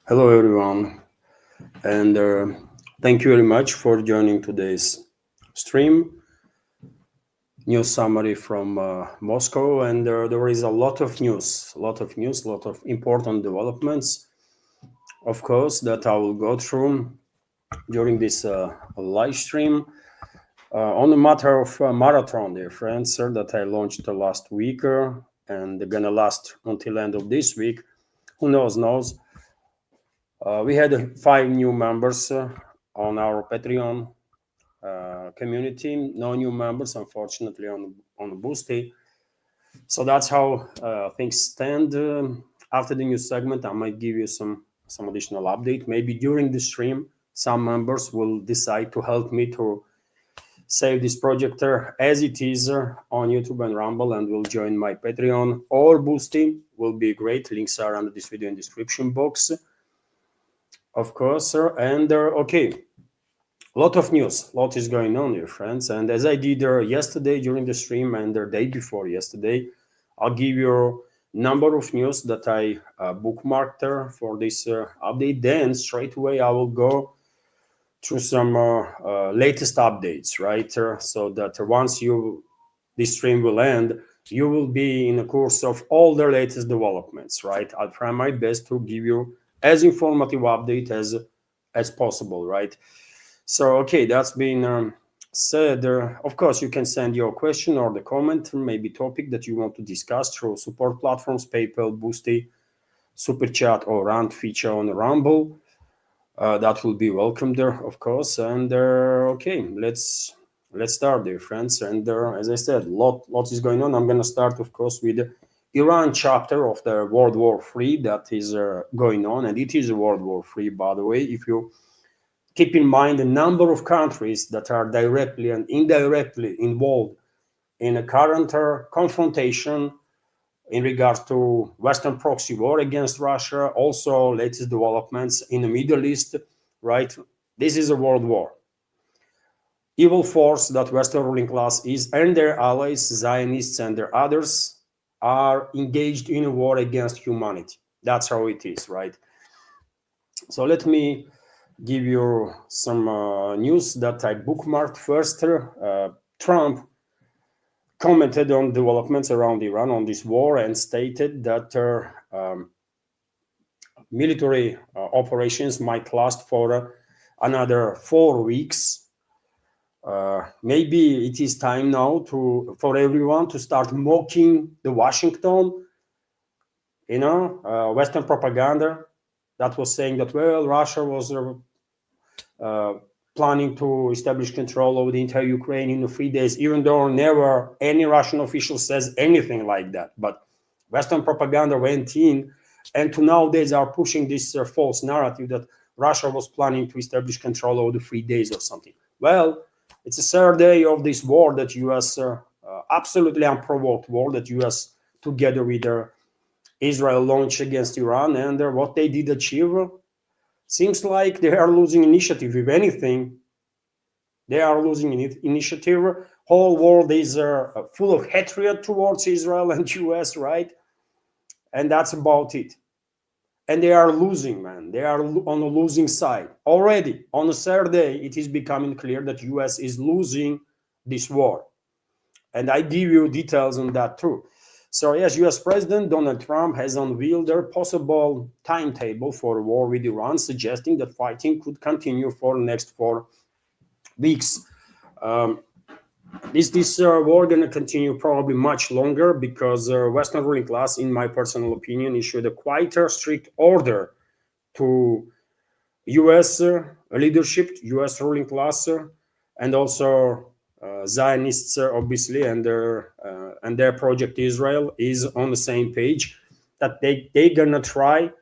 Hello, everyone, and thank you very much for joining today's stream. News summary from Moscow, and there is a lot of news, a lot of important developments, of course, that I will go through during this live stream. On the matter of marathon, dear friends, that I launched last week and gonna last until end of this week. Who knows? We had 5 new members on our Patreon community. No new members, unfortunately, on Boosty. So that's how things stand. After the news segment, I might give you some additional update. Maybe during the stream, some members will decide to help me to save this project as it is on YouTube and Rumble, and will join my Patreon or Boosty. Will be great. Links are under this video in description box, of course. And okay, lot of news, lot is going on here, friends. And as I did yesterday during the stream and the day before yesterday, I'll give you a number of news that I bookmarked for this update. Then straight away I will go through some latest updates, right? So that once this stream will end, you will be in the course of all the latest developments, right? I'll try my best to give you as informative update as possible, right? So, okay, that's been said. Of course, you can send your question or the comment, maybe topic that you want to discuss through support platforms, PayPal, Boosty, Super Chat, or Rant feature on Rumble. That will be welcome there, of course. And okay, let's start there, friends. And as I said, lot is going on. I'm gonna start, of course, with the Iran chapter of the World War III that is going on, and it is a World War III, by the way. If you keep in mind the number of countries that are directly and indirectly involved in a current confrontation in regards to Western proxy war against Russia, also latest developments in the Middle East, right? This is a world war. Evil force that Western ruling class is and their allies, Zionists and their others, are engaged in a war against humanity. That's how it is, right? So let me give you some news that I bookmarked first. Trump commented on developments around Iran on this war and stated that military operations might last for another 4 weeks. Maybe it is time now for everyone to start mocking the Washington, Western propaganda that was saying that, well, Russia was planning to establish control over the entire Ukraine in 3 days, even though never any Russian official says anything like that. But Western propaganda went in, and to nowadays are pushing this false narrative that Russia was planning to establish control over the 3 days or something. Well, it's the third day of this war that U.S. Absolutely unprovoked war that U.S. together with Israel launched against Iran, and what they did achieve seems like they are losing initiative. If anything, they are losing initiative. Whole world is full of hatred towards Israel and US, right? And that's about it. And they are losing, man. They are on the losing side. Already on the third day, it is becoming clear that US is losing this war. And I give you details on that too. So yes, US President Donald Trump has unveiled a possible timetable for a war with Iran, suggesting that fighting could continue for the next 4 weeks. This war going to continue probably much longer because Western ruling class, in my personal opinion, issued a quite strict order to US leadership, US ruling class, and also Zionists, obviously, and their project Israel is on the same page that they're gonna try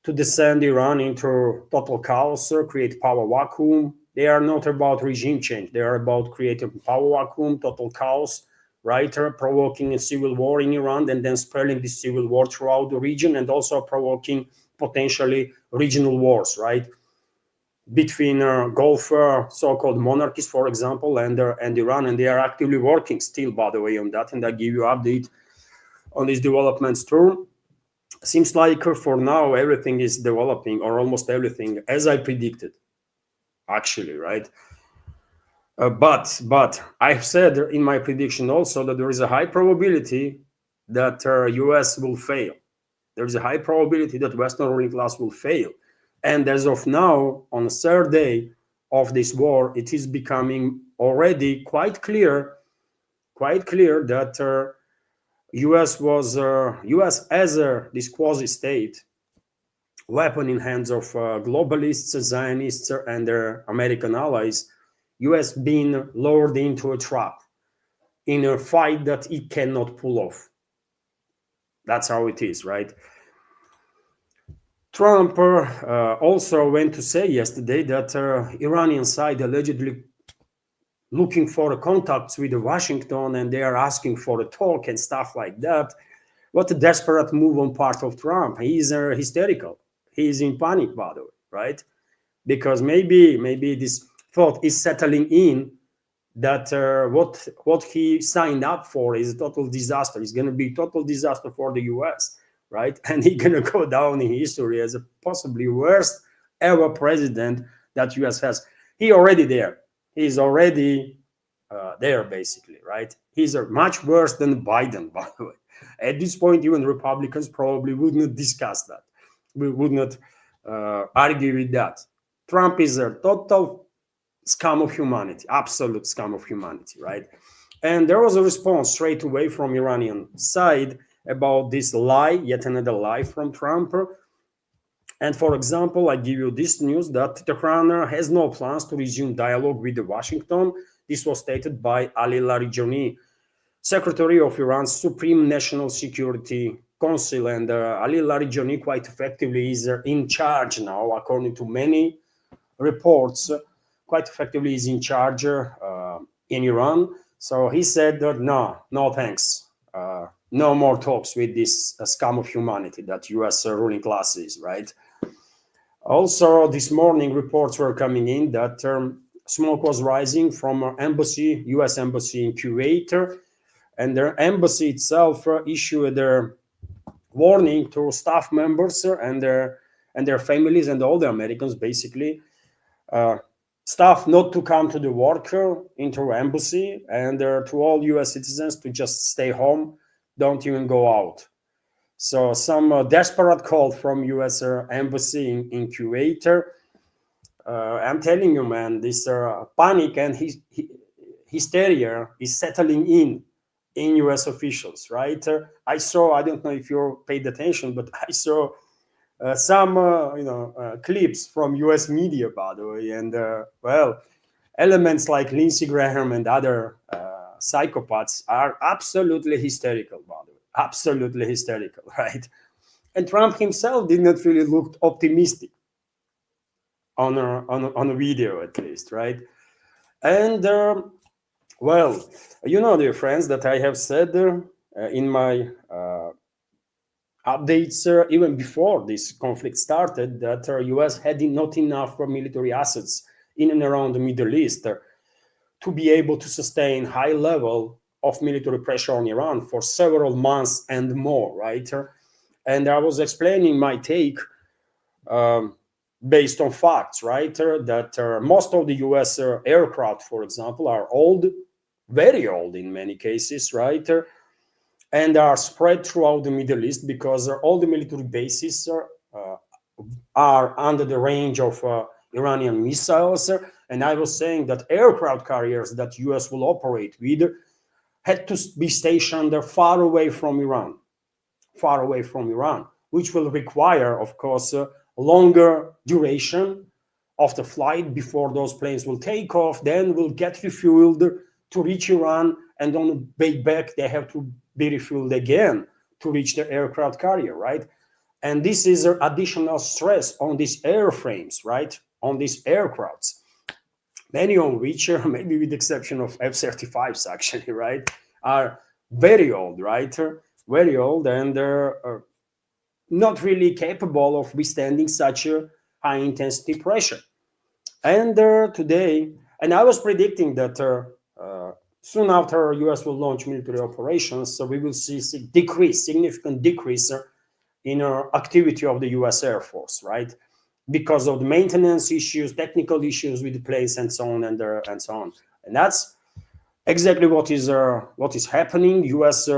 to descend Iran into total chaos, create power vacuum. They are not about regime change. They are about creating power vacuum, total chaos, right? Provoking a civil war in Iran and then spreading this civil war throughout the region, and also provoking potentially regional wars, right? Between Gulf so-called monarchies, for example, and Iran, and they are actively working still, by the way, on that. And I give you update on these developments too. Seems like for now everything is developing, or almost everything, as I predicted, actually, right? But I've said in my prediction also that there is a high probability that US will fail. There is a high probability that Western ruling class will fail. And as of now, on the third day of this war, it is becoming already quite clear that US as this quasi state, weapon in hands of globalists, Zionists, and their American allies, US being lured into a trap in a fight that it cannot pull off. That's how it is, right? Trump also went to say yesterday that Iranian side allegedly looking for contacts with Washington, and they are asking for a talk and stuff like that. What a desperate move on part of Trump. He is hysterical. He is in panic, by the way, right? Because maybe this thought is settling in that what he signed up for is a total disaster. It's going to be a total disaster for the US, right? And he's going to go down in history as a possibly worst ever president that US has. He already there. He's already there, basically, right? He's much worse than Biden, by the way. At this point, even Republicans probably would not discuss that. We would not argue with that. Trump is a total scum of humanity, absolute scum of humanity, right? And there was a response straight away from Iranian side about this lie, yet another lie from Trump. And for example, I give you this news that Tehran has no plans to resume dialogue with Washington. This was stated by Ali Larijani, Secretary of Iran's Supreme National Security Council. And Ali Larijani quite effectively is in charge now, according to many reports, quite effectively is in charge in Iran. So he said that no thanks. No more talks with this scum of humanity that US ruling class is, right? Also, this morning reports were coming in that smoke was rising from US embassy in Kuwait, and their embassy itself issued their warning to staff members and their families and all the Americans, basically, staff not to come to the work into embassy, and to all US citizens to just stay home, don't even go out. So some desperate call from US embassy in Kuwait. I'm telling you, man, this panic and hysteria is settling in US officials, right? I don't know if you paid attention, but I saw some clips from US media, by the way, and elements like Lindsey Graham and other psychopaths are absolutely hysterical, by the way, absolutely hysterical, right? And Trump himself did not really look optimistic on a video, at least, right? And dear friends, that I have said in my updates even before this conflict started, that US had not enough military assets in and around the Middle East to be able to sustain high level of military pressure on Iran for several months and more, right? And I was explaining my take based on facts, right? That most of the US aircraft, for example, are old, very old in many cases, right? And are spread throughout the Middle East because all the military bases are under the range of Iranian missiles. And I was saying that aircraft carriers that US will operate with had to be stationed far away from Iran, which will require, of course, longer duration of the flight before those planes will take off, then will get refueled to reach Iran, and on the way back, they have to be refueled again to reach the aircraft carrier, right? And this is additional stress on these airframes, right? On these aircrafts, many of which, maybe with the exception of F-35s, actually, right, are very old, right? Very old, and they're not really capable of withstanding such a high intensity pressure. And today, and I was predicting that soon after US will launch military operations, so we will see significant decrease in activity of the US Air Force, right? Because of the maintenance issues, technical issues with the planes, and so on and so on. And that's exactly what is happening. US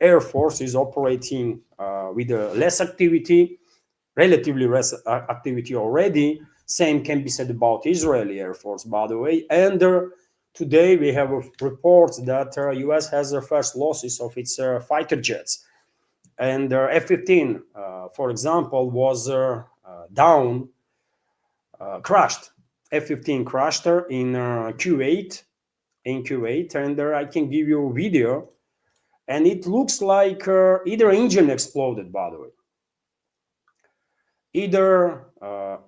Air Force is operating with less activity, relatively less activity already. Same can be said about Israeli Air Force, by the way. And today we have reports that US has the first losses of its fighter jets. And F-15, for example, was down, crashed. F-15 crashed in Kuwait, and I can give you a video, and it looks like either engine exploded, by the way. Either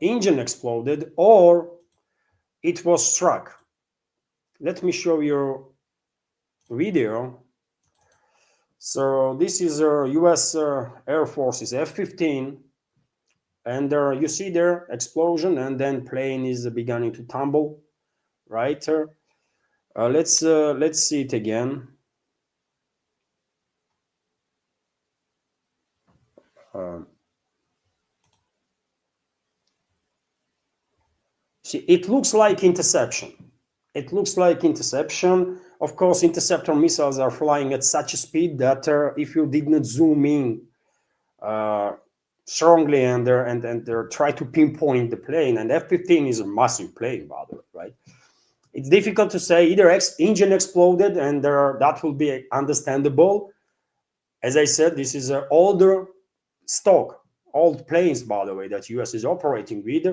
engine exploded or it was struck. Let me show you video. So this is US Air Force's F-15, and you see there explosion, and then plane is beginning to tumble, right? Let's see it again. See, it looks like interception. It looks like interception. Of course, interceptor missiles are flying at such a speed that if you did not zoom in strongly and try to pinpoint the plane, and F-15 is a massive plane, by the way, right? It's difficult to say. Either engine exploded, and that will be understandable. As I said, this is an older stock, old planes, by the way, that US is operating with.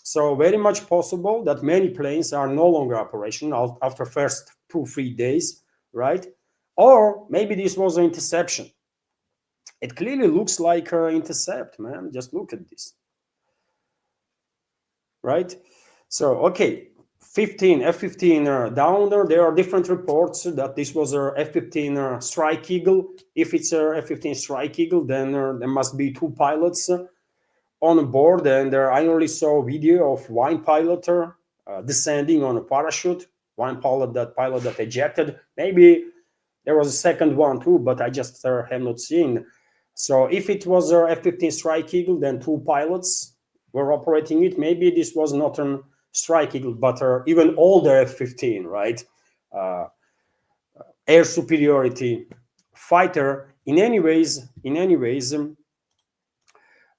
So very much possible that many planes are no longer operational after first 2-3 days, right? Or maybe this was an interception. It clearly looks like an intercept, man. Just look at this, right? So, okay, F-15 down there. There are different reports that this was a F-15 Strike Eagle. If it's a F-15 Strike Eagle, then there must be 2 pilots on board, and I only saw a video of one pilot descending on a parachute. One pilot that ejected. Maybe there was a second one too, but I just have not seen. So if it was a F-15 Strike Eagle, then 2 pilots were operating it. Maybe this was not a Strike Eagle, but even older F-15, right? Air superiority fighter. In any ways,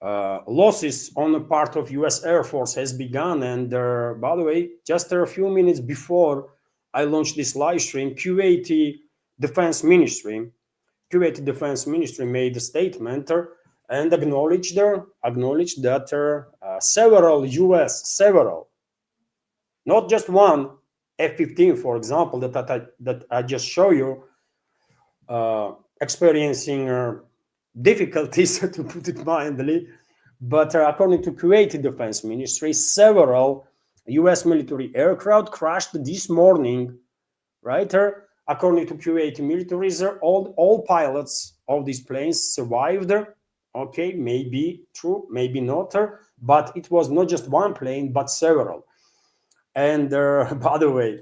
losses on the part of US Air Force has begun. And by the way, just a few minutes before I launched this live stream, Kuwaiti Defense Ministry made a statement and acknowledged that several, not just one F-15, for example, that I just show you, experiencing difficulties, to put it mildly, but according to Kuwaiti Defense Ministry, several US military aircraft crashed this morning, right? According to Kuwaiti militaries, all pilots of these planes survived. Okay, maybe true, maybe not, but it was not just one plane, but several. And by the way,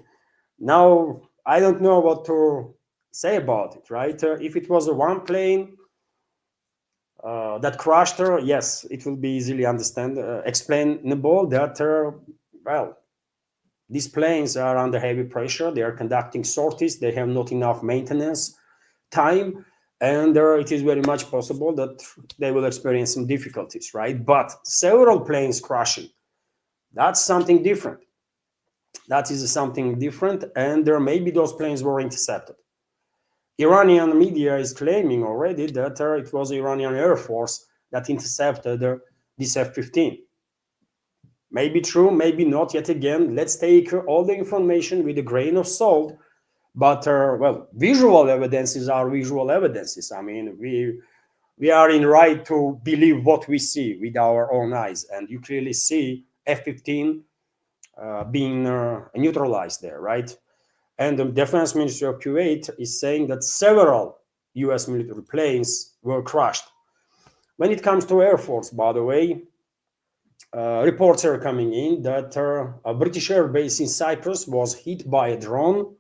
now I don't know what to say about it, right? If it was a one plane that crushed her, yes, it will be easily explainable that, well, these planes are under heavy pressure. They are conducting sorties. They have not enough maintenance time. And it is very much possible that they will experience some difficulties, right? But several planes crashing, that's something different. That is something different. And maybe those planes were intercepted. Iranian media is claiming already that it was the Iranian Air Force that intercepted this F-15. Maybe true, maybe not. Yet again, let's take all the information with a grain of salt. But well, visual evidences are visual evidences. I mean, we are in right to believe what we see with our own eyes, and you clearly see F-15 being neutralized there, right? And the Defense Ministry of Kuwait is saying that several US military planes were crashed. When it comes to Air Force, by the way, reports are coming in that a British air base in Cyprus was hit by a drone.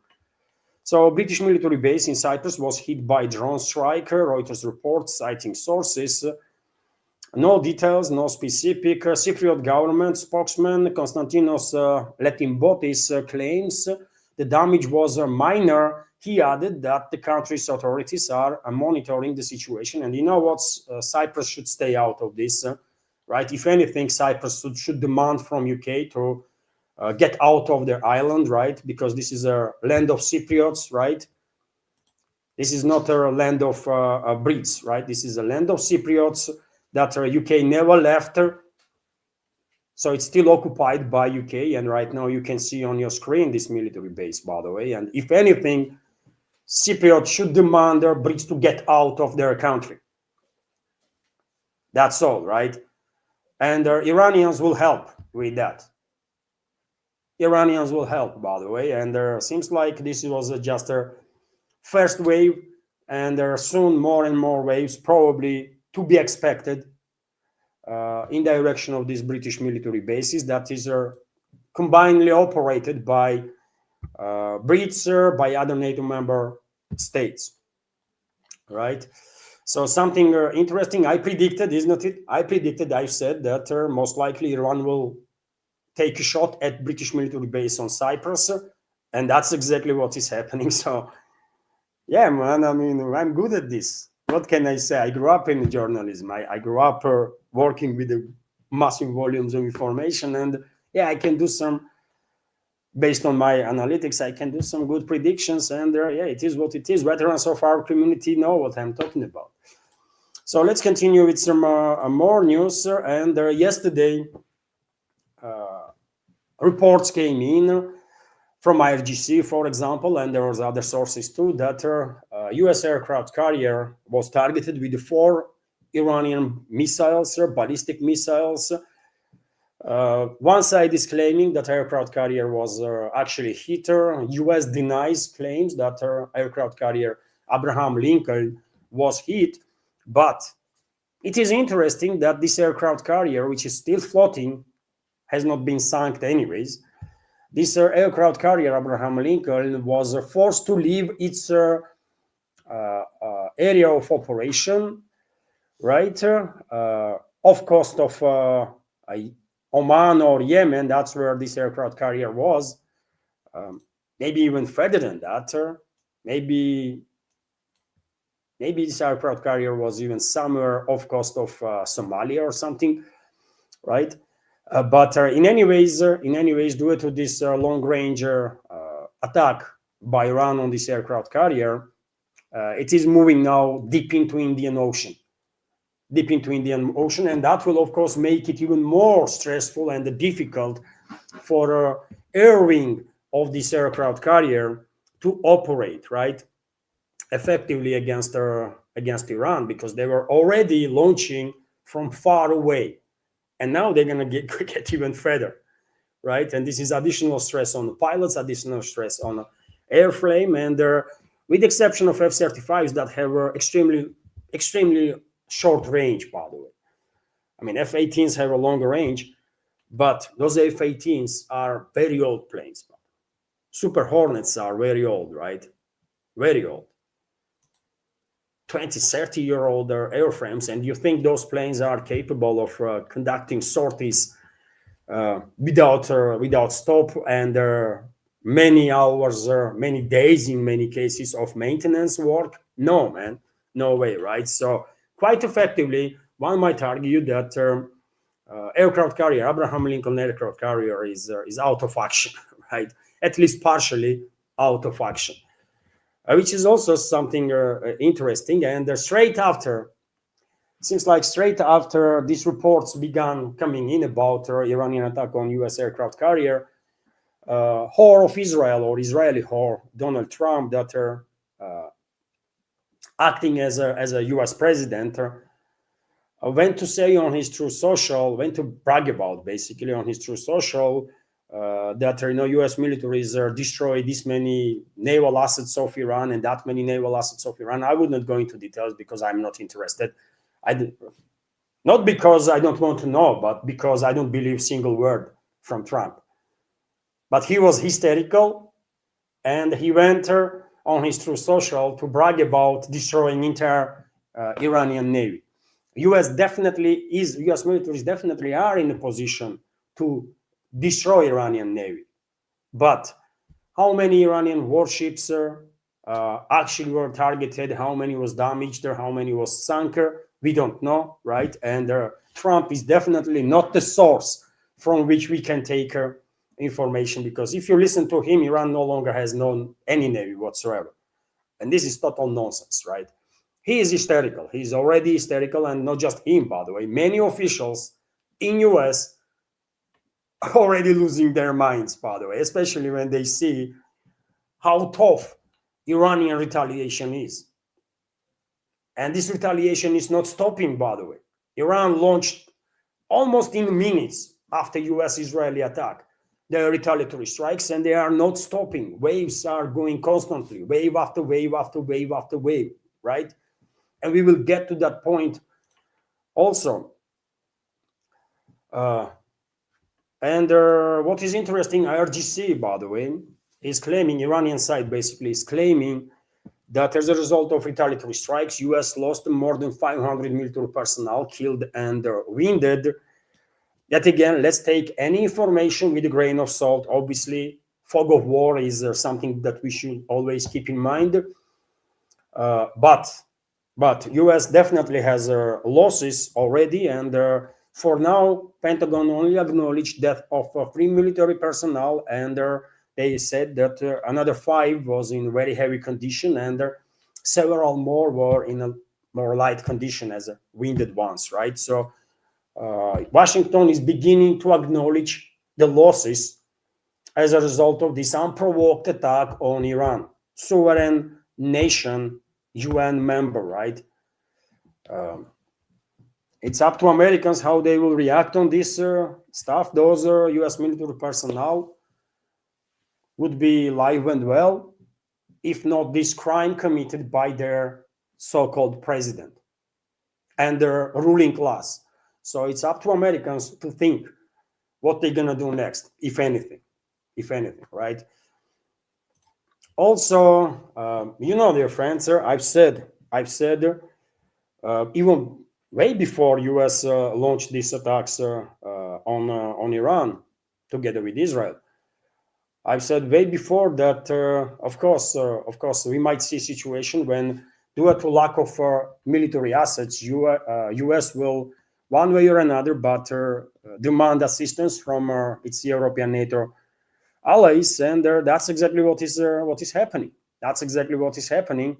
So a British military base in Cyprus was hit by a drone strike. Reuters reports, citing sources, No details, no specific. Cypriot government spokesman Konstantinos Letimbotis claims the damage was minor. He added that the country's authorities are monitoring the situation, and you know what? Cyprus should stay out of this, right? If anything, Cyprus should demand from UK to get out of their island, right? Because this is a land of Cypriots, right? This is not a land of Brits, right? This is a land of Cypriots that UK never left. So it's still occupied by UK. And right now you can see on your screen this military base, by the way. And if anything, Cypriots should demand their Brits to get out of their country. That's all, right? And Iranians will help with that. Iranians will help, by the way. And there seems like this was just a first wave, and there are soon more and more waves probably to be expected in direction of these British military bases that is combinedly operated by Brits, by other NATO member states, right? So something interesting I predicted, isn't it? I said that most likely Iran will take a shot at British military base on Cyprus, and that's exactly what is happening. So yeah, man, I mean, I'm good at this. What can I say? I grew up in journalism. I grew up working with the massive volumes of information, and yeah, I can do some, based on my analytics, I can do some good predictions, and yeah, it is what it is. Veterans of our community know what I'm talking about. So let's continue with some more news. And yesterday, reports came in from IRGC, for example, and there was other sources too, that U.S. aircraft carrier was targeted with 4 Iranian missiles, ballistic missiles. One side is claiming that aircraft carrier was actually hit. U.S. denies claims that aircraft carrier Abraham Lincoln was hit, but it is interesting that this aircraft carrier, which is still floating, has not been sunk anyways. This aircraft carrier, Abraham Lincoln, was forced to leave its area of operation, right? Off coast of Oman or Yemen. That's where this aircraft carrier was. Maybe even further than that. Maybe this aircraft carrier was even somewhere off coast of Somalia or something, right? But in any ways, due to this long-range attack by Iran on this aircraft carrier, it is moving now deep into Indian Ocean, and that will, of course, make it even more stressful and difficult for air wing of this aircraft carrier to operate, right, effectively against Iran, because they were already launching from far away. And now they're going to get even further, right? And this is additional stress on the pilots, additional stress on airframe, and with the exception of F-35s that have extremely short range, by the way. I mean, F-18s have a longer range, but those F-18s are very old planes. Super Hornets are very old, right? Very old. 20, 30-year-old airframes, and you think those planes are capable of conducting sorties without stop, and many hours, many days in many cases of maintenance work? No, man, no way, right? So quite effectively, one might argue that aircraft carrier, Abraham Lincoln aircraft carrier, is out of action, right? At least partially out of action. Which is also something interesting. And straight after these reports began coming in about Iranian attack on U.S. aircraft carrier, whore of Israel, or Israeli whore, Donald Trump, that are acting as a U.S. president, went to say on his True Social, went to brag about basically on his True Social, that U.S. militaries destroy this many naval assets of Iran and that many naval assets of Iran. I would not go into details because I'm not interested. Not because I don't want to know, but because I don't believe single word from Trump. But he was hysterical, and he went on his True Social to brag about destroying entire Iranian navy. U.S. militaries definitely are in a position to destroy Iranian Navy. But how many Iranian warships actually were targeted, how many was damaged, or how many was sunk, we don't know, right? And Trump is definitely not the source from which we can take information, because if you listen to him, Iran no longer has any navy whatsoever. And this is total nonsense, right? He is hysterical. He's already hysterical, and not just him, by the way. Many officials in US are already losing their minds, by the way, especially when they see how tough Iranian retaliation is. And this retaliation is not stopping, by the way. Iran launched almost in minutes after US-Israeli attack their retaliatory strikes, and they are not stopping. Waves are going constantly, wave after wave after wave after wave, right? And we will get to that point also. And what is interesting, IRGC, by the way, is claiming, Iranian side basically is claiming that as a result of retaliatory strikes, US lost more than 500 military personnel killed and wounded. Yet again, let's take any information with a grain of salt. Obviously, fog of war is something that we should always keep in mind. But US definitely has losses already, and for now, Pentagon only acknowledged death of 3 military personnel, and they said that another 5 was in very heavy condition, and several more were in a more light condition as wounded ones, right? So Washington is beginning to acknowledge the losses as a result of this unprovoked attack on Iran, sovereign nation, UN member, right? It's up to Americans how they will react on this stuff. Those US military personnel would be alive and well if not this crime committed by their so-called president and their ruling class. So it's up to Americans to think what they're gonna do next, if anything, right? Also, dear friends, I've said even way before US launched these attacks on Iran together with Israel. I've said way before that, of course, we might see a situation when, due to lack of military assets, US will, one way or another, but demand assistance from its European NATO allies, and that's exactly what is happening. That's exactly what is happening.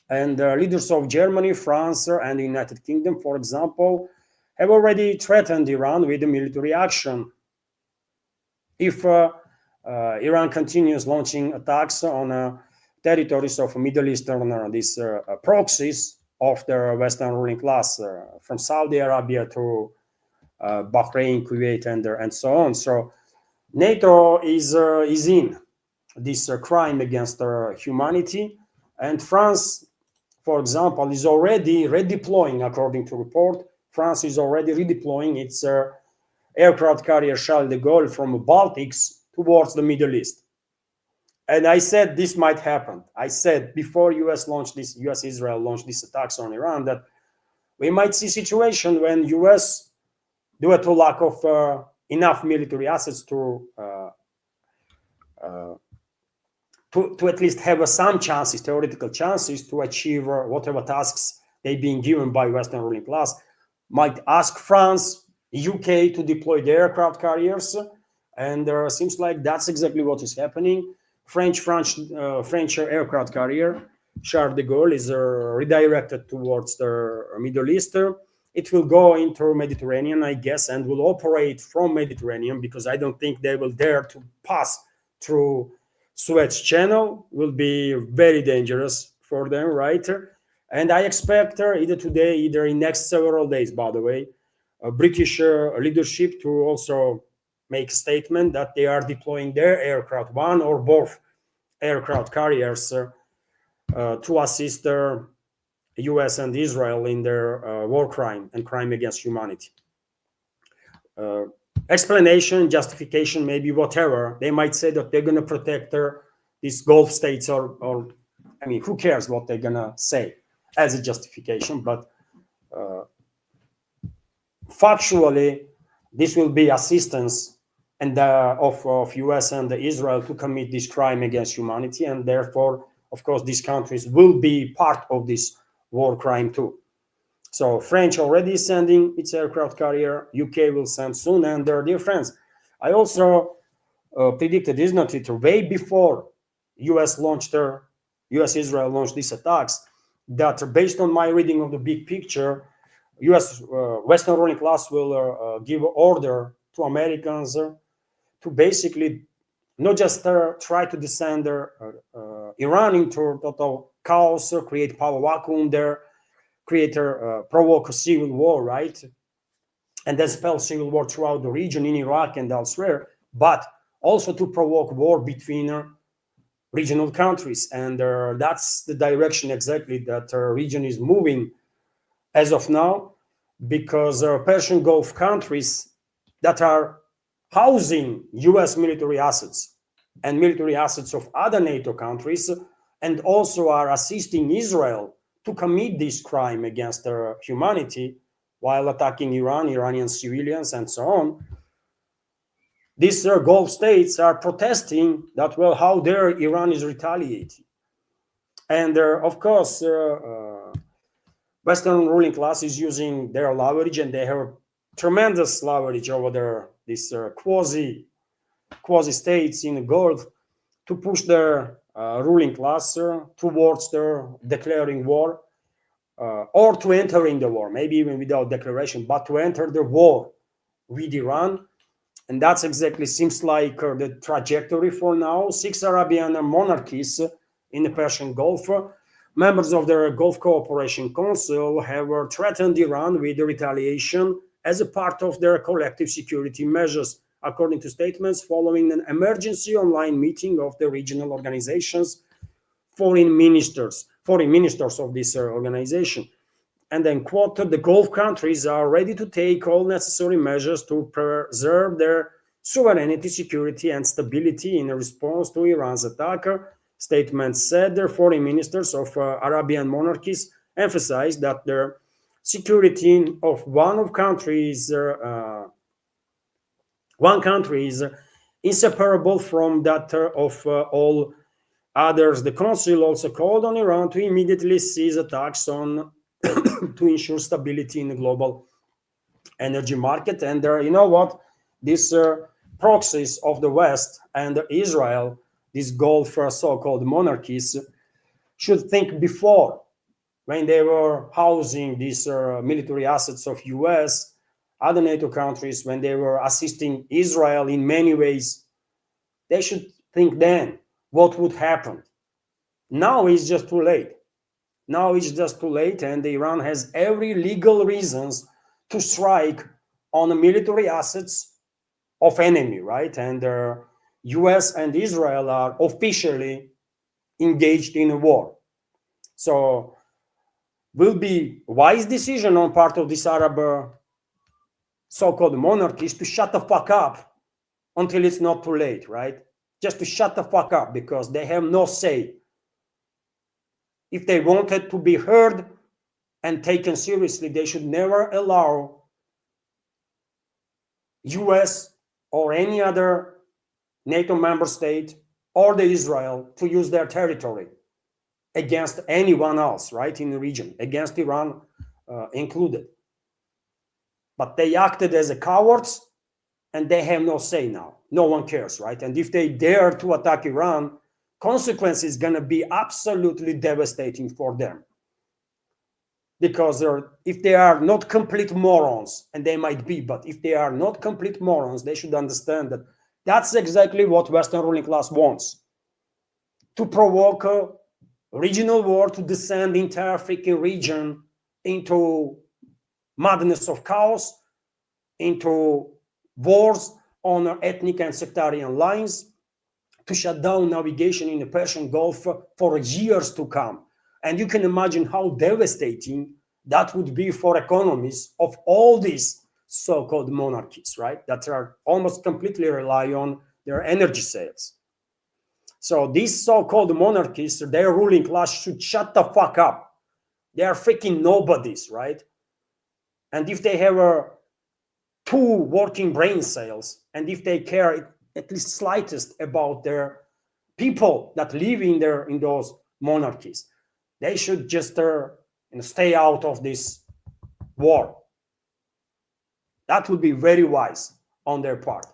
And leaders of Germany, France, and the United Kingdom, for example, have already threatened Iran with a military action if Iran continues launching attacks on territories of Middle Eastern, these proxies of the Western ruling class, from Saudi Arabia to Bahrain, Kuwait, and so on. So NATO is in this crime against humanity, and France, for example, is already redeploying, according to report, France is already redeploying its aircraft carrier Charles de Gaulle from the Baltics towards the Middle East. And I said this might happen. I said before US-Israel launched these attacks on Iran, that we might see a situation when US, due to lack of enough military assets to at least have some chances, theoretical chances, to achieve whatever tasks they've been given by Western ruling class, might ask France, UK to deploy their aircraft carriers, and seems like that's exactly what is happening. French aircraft carrier Charles de Gaulle is redirected towards the Middle East. It will go into Mediterranean, I guess, and will operate from Mediterranean, because I don't think they will dare to pass through Suez Channel. Will be very dangerous for them, right? And I expect either today, either in next several days, by the way, British leadership to also make a statement that they are deploying their aircraft, one or both aircraft carriers, to assist US and Israel in their war crime and crime against humanity. Explanation, justification, maybe whatever. They might say that they're going to protect these Gulf states, or I mean, who cares what they're going to say as a justification, but factually, this will be assistance and of US and Israel to commit this crime against humanity, and therefore, of course, these countries will be part of this war crime too. So French already is sending its aircraft carrier, UK will send soon, and dear friends, I also predicted, isn't it, way before US Israel launched these attacks, that based on my reading of the big picture, US Western ruling class will give order to Americans to basically not just try to descend Iran into total chaos, create power vacuum there, provoke a civil war, right? And then spell civil war throughout the region in Iraq and elsewhere, but also to provoke war between regional countries. And that's the direction exactly that our region is moving as of now, because Persian Gulf countries that are housing US military assets and military assets of other NATO countries, and also are assisting Israel to commit this crime against their humanity while attacking Iran, Iranian civilians, and so on. These Gulf states are protesting that, well, how dare Iran is retaliating. And of course, Western ruling class is using their leverage, and they have tremendous leverage over these quasi states in the Gulf to push their ruling class towards their declaring war, or to enter in the war, maybe even without declaration, but to enter the war with Iran. And that's exactly seems like the trajectory for now. 6 Arabian monarchies in the Persian Gulf, members of the Gulf Cooperation Council, have threatened Iran with retaliation as a part of their collective security measures, according to statements following an emergency online meeting of the regional organizations, foreign ministers of this organization. And then, quote, the Gulf countries are ready to take all necessary measures to preserve their sovereignty, security, and stability in response to Iran's attack. Statements said their foreign ministers of Arabian monarchies emphasized that their security of one country is inseparable from that of all others. The council also called on Iran to immediately cease attacks on to ensure stability in the global energy market. And you know what? These proxies of the West and Israel, these Gulf so-called monarchies, should think before, when they were housing these military assets of US, other NATO countries, when they were assisting Israel in many ways, they should think then what would happen. Now it's just too late. And Iran has every legal reasons to strike on the military assets of enemy, right? And US and Israel are officially engaged in a war. So will be wise decision on part of this Arab so-called monarchies to shut the fuck up until it's not too late, right? Just to shut the fuck up, because they have no say. If they wanted to be heard and taken seriously, they should never allow US or any other NATO member state or the Israel to use their territory against anyone else, right, in the region, against Iran included. But they acted as a cowards, and they have no say now. No one cares, right? And if they dare to attack Iran, consequence is going to be absolutely devastating for them. Because if they are not complete morons, and they might be, but if they are not complete morons, they should understand that that's exactly what Western ruling class wants. To provoke a regional war, to descend the entire freaking region into madness of chaos, into wars on ethnic and sectarian lines, to shut down navigation in the Persian Gulf for years to come. And you can imagine how devastating that would be for economies of all these so-called monarchies, right? That are almost completely rely on their energy sales. So these so-called monarchies, their ruling class should shut the fuck up. They are freaking nobodies, right? And if they have two working brain cells, and if they care at least slightest about their people that live in those monarchies, they should just stay out of this war. That would be very wise on their part.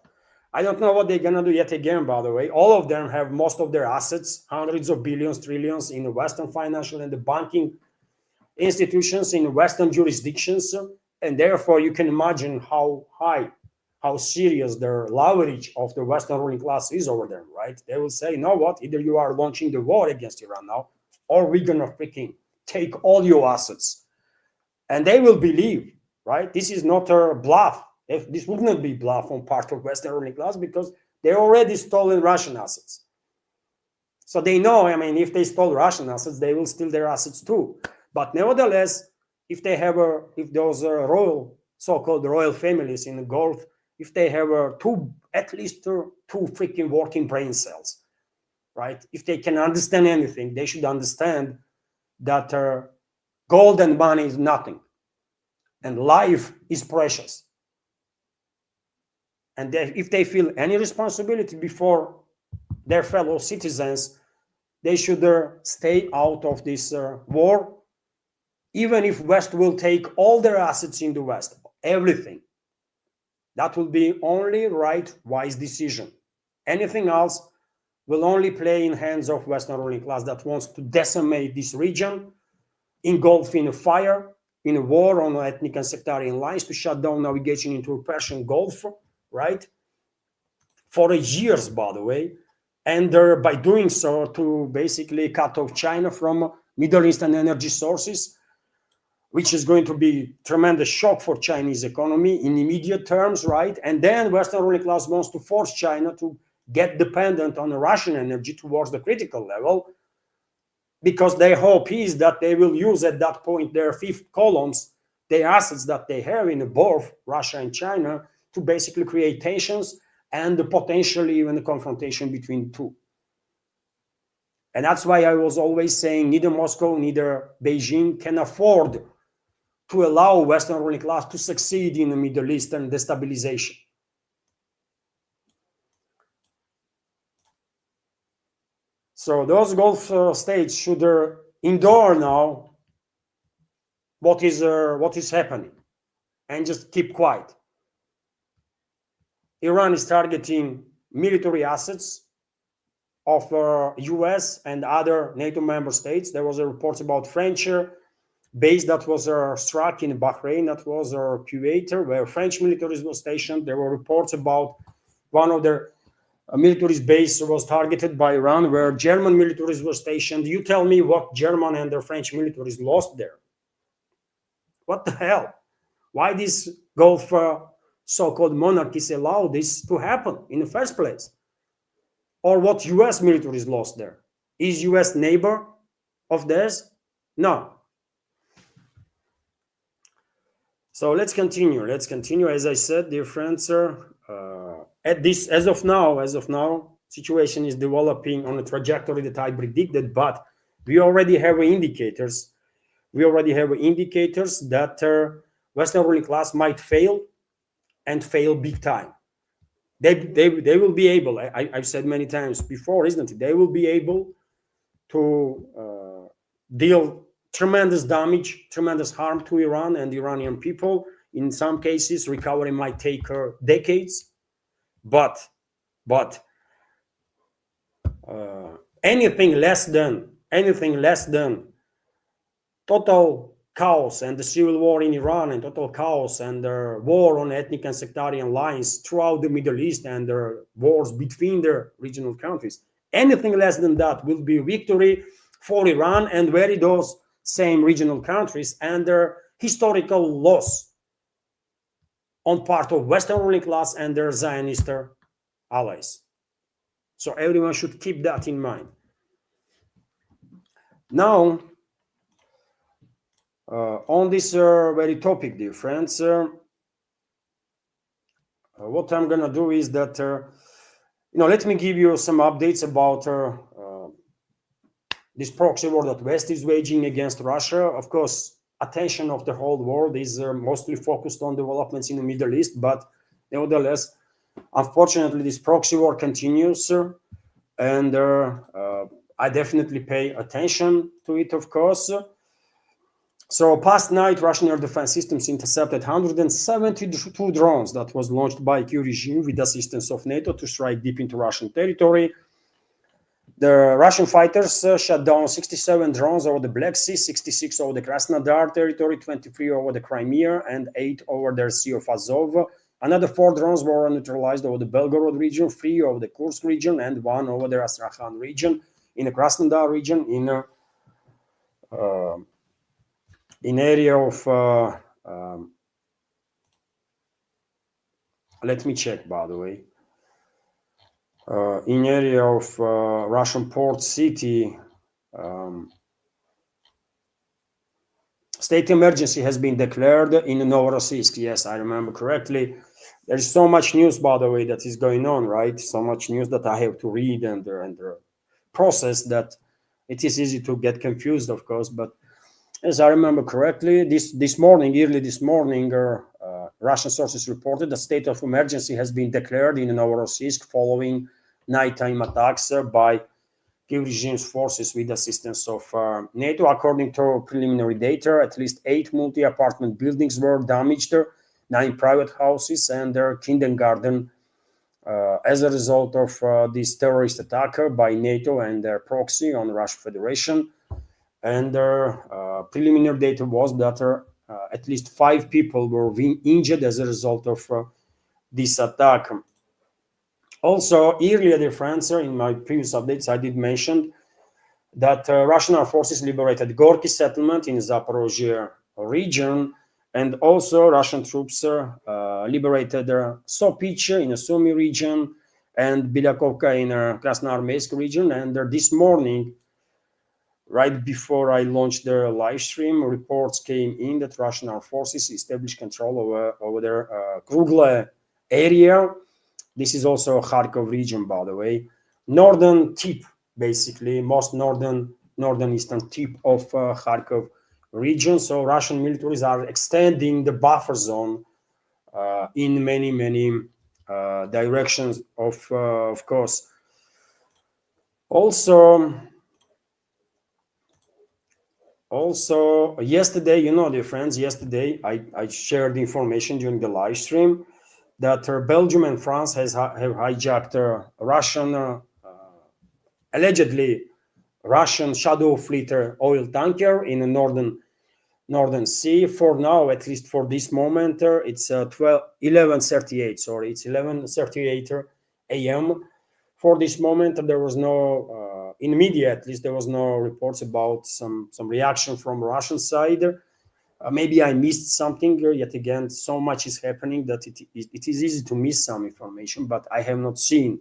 I don't know what they're gonna do yet again, by the way. All of them have most of their assets, hundreds of billions, trillions in the Western financial and the banking institutions in Western jurisdictions. And therefore, you can imagine how high, how serious their leverage of the Western ruling class is over them, right? They will say, you know what, either you are launching the war against Iran now, or we're gonna freaking take all your assets. And they will believe, right? This is not a bluff. If this would not be bluff on part of Western ruling class, because they already stolen Russian assets. So they know, I mean, if they stole Russian assets, they will steal their assets too. But nevertheless, if they have if those royal, so-called royal families in the Gulf, if they have at least two freaking working brain cells, right? If they can understand anything, they should understand that gold and money is nothing, and life is precious. And if they feel any responsibility before their fellow citizens, they should stay out of this war, even if West will take all their assets in the West, everything. That will be only right, wise decision. Anything else will only play in hands of Western ruling class that wants to decimate this region, engulf in a fire, in a war on ethnic and sectarian lines, to shut down navigation into the Persian Gulf, right? For years, by the way. And by doing so, to basically cut off China from Middle Eastern energy sources, which is going to be tremendous shock for Chinese economy in immediate terms, right? And then Western ruling class wants to force China to get dependent on Russian energy towards the critical level, because their hope is that they will use at that point their fifth columns, the assets that they have in both Russia and China, to basically create tensions and potentially even a confrontation between two. And that's why I was always saying neither Moscow, neither Beijing can afford to allow Western ruling class to succeed in the Middle Eastern destabilization. So those Gulf states should endure now what is happening and just keep quiet. Iran is targeting military assets of US and other NATO member states. There was a report about French base that was struck in Bahrain, that was Kuwait, where French militaries were stationed. There were reports about one of their military base was targeted by Iran, where German militaries were stationed. You tell me what German and the French militaries lost there. What the hell? Why these Gulf so-called monarchies allow this to happen in the first place? Or what US militaries lost there? Is US neighbor of theirs? No. So let's continue. As I said, dear friends, as of now, situation is developing on a trajectory that I predicted, but we already have indicators. That Western ruling class might fail, and fail big time. They will be able, I've said many times before, isn't it? They will be able to deal tremendous damage, tremendous harm to Iran and Iranian people. In some cases, recovery might take decades, but anything less than total chaos and the civil war in Iran, and total chaos and war on ethnic and sectarian lines throughout the Middle East, and wars between the regional countries. Anything less than that will be victory for Iran and very those same regional countries, and their historical loss on part of Western ruling class and their Zionist allies. So everyone should keep that in mind. Now, on this very topic, dear friends, what I'm gonna do is that let me give you some updates about this proxy war that West is waging against Russia. Of course, attention of the whole world is mostly focused on developments in the Middle East, but nevertheless, unfortunately, this proxy war continues, and I definitely pay attention to it, of course. So past night, Russian air defense systems intercepted 172 drones that was launched by Kyiv regime with assistance of NATO to strike deep into Russian territory. The Russian fighters shot down 67 drones over the Black Sea, 66 over the Krasnodar territory, 23 over the Crimea, and 8 over the Sea of Azov. Another 4 drones were neutralized over the Belgorod region, 3 over the Kursk region, and 1 over the Astrakhan region. In the Krasnodar region, in area of let me check, by the way, in area of Russian port city, state emergency has been declared in Novorossiysk. Yes, I remember correctly. There's so much news, by the way, that is going on, right? So much news that I have to read and process that it is easy to get confused, of course. But as I remember correctly, this morning, early this morning, Russian sources reported a state of emergency has been declared in Novorossiysk following nighttime attacks by Kyiv regime's forces with assistance of NATO. According to preliminary data, at least 8 multi-apartment buildings were damaged, 9 private houses, and their kindergarten as a result of this terrorist attack by NATO and their proxy on the Russian Federation. And preliminary data was that at least 5 people were injured as a result of this attack. Also, earlier, dear friends, in my previous updates, I did mention that Russian armed forces liberated Gorky settlement in Zaporozhye region, and also Russian troops liberated Sopich in the Sumy region and Belyakovka in Krasnoarmeysk region. And this morning, right before I launched the live stream, reports came in that Russian armed forces established control over their Krugle area. This is also a Kharkov region, by the way. Northern tip, basically, most northeastern tip of Kharkov region. So Russian militaries are extending the buffer zone in many directions, of course. Also, yesterday, dear friends, yesterday I shared the information during the live stream that Belgium and France have hijacked a Russian, allegedly Russian shadow fleet oil tanker in the northern sea. For now, at least for this moment, it's 11:38. Sorry, it's 11:38 a.m. For this moment, there was no, in media at least, there was no reports about some reaction from Russian side. Maybe I missed something. Yet again, so much is happening that it is easy to miss some information, but I have not seen,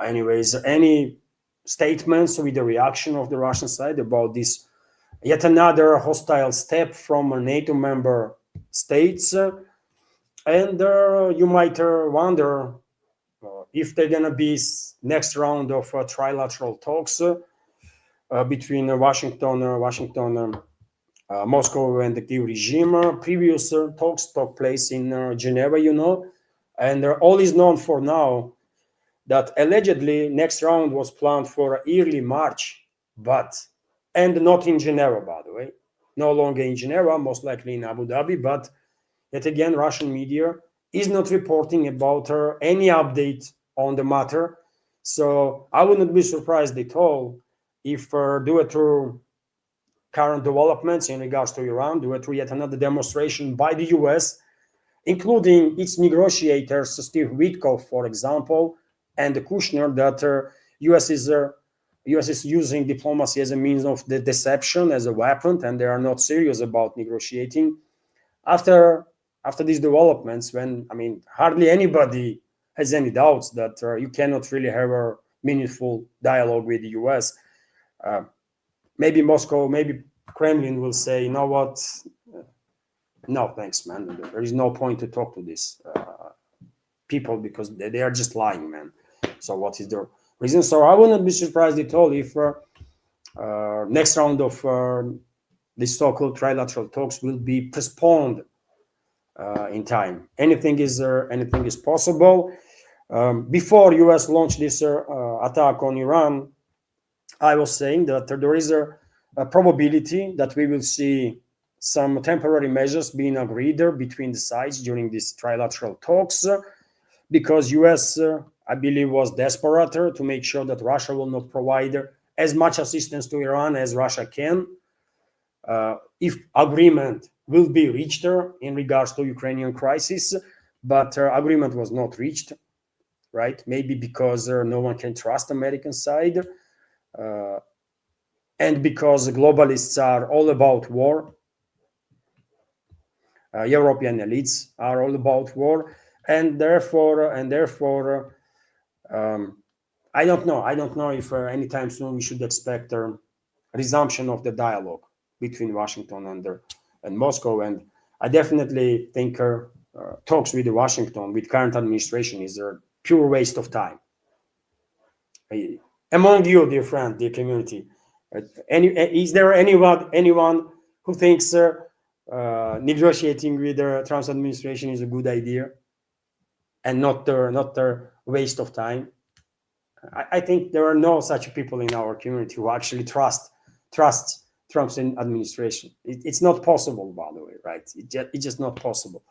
anyways, any statements with the reaction of the Russian side about this yet another hostile step from a NATO member states. And you might wonder if they're going to be next round of trilateral talks between Washington, Moscow, and the Kyiv regime. Previous talks took place in Geneva, and all is known for now that allegedly next round was planned for early March, and not in Geneva, by the way, no longer in Geneva, most likely in Abu Dhabi. But yet again, Russian media is not reporting about any update on the matter. So I wouldn't be surprised at all if due to current developments in regards to Iran, due to yet another demonstration by the US, including its negotiators, Steve Witkoff, for example, and Kushner, that US is using diplomacy as a means of the deception, as a weapon, and they are not serious about negotiating. After these developments, when hardly anybody has any doubts that you cannot really have a meaningful dialogue with the US. Maybe Moscow, maybe Kremlin will say, you know what? No, thanks, man. There is no point to talk to these people because they are just lying, man. So what is the reason? So I wouldn't be surprised at all if next round of these so-called trilateral talks will be postponed in time. Anything is possible. Before US launched this attack on Iran, I was saying that there is a probability that we will see some temporary measures being agreed between the sides during these trilateral talks, because US, I believe, was desperate to make sure that Russia will not provide as much assistance to Iran as Russia can. If agreement will be reached in regards to Ukrainian crisis, but agreement was not reached, right? Maybe because no one can trust American side, and because globalists are all about war. European elites are all about war, and therefore, I don't know if anytime soon we should expect a resumption of the dialogue between Washington and Moscow. And I definitely think talks with Washington, with current administration, is a pure waste of time. Among you, dear friend, dear community, is there anyone who thinks negotiating with the Trump administration is a good idea and not a waste of time? I think there are no such people in our community who actually trusts Trump's administration. It's not possible, by the way, right? It's just not possible.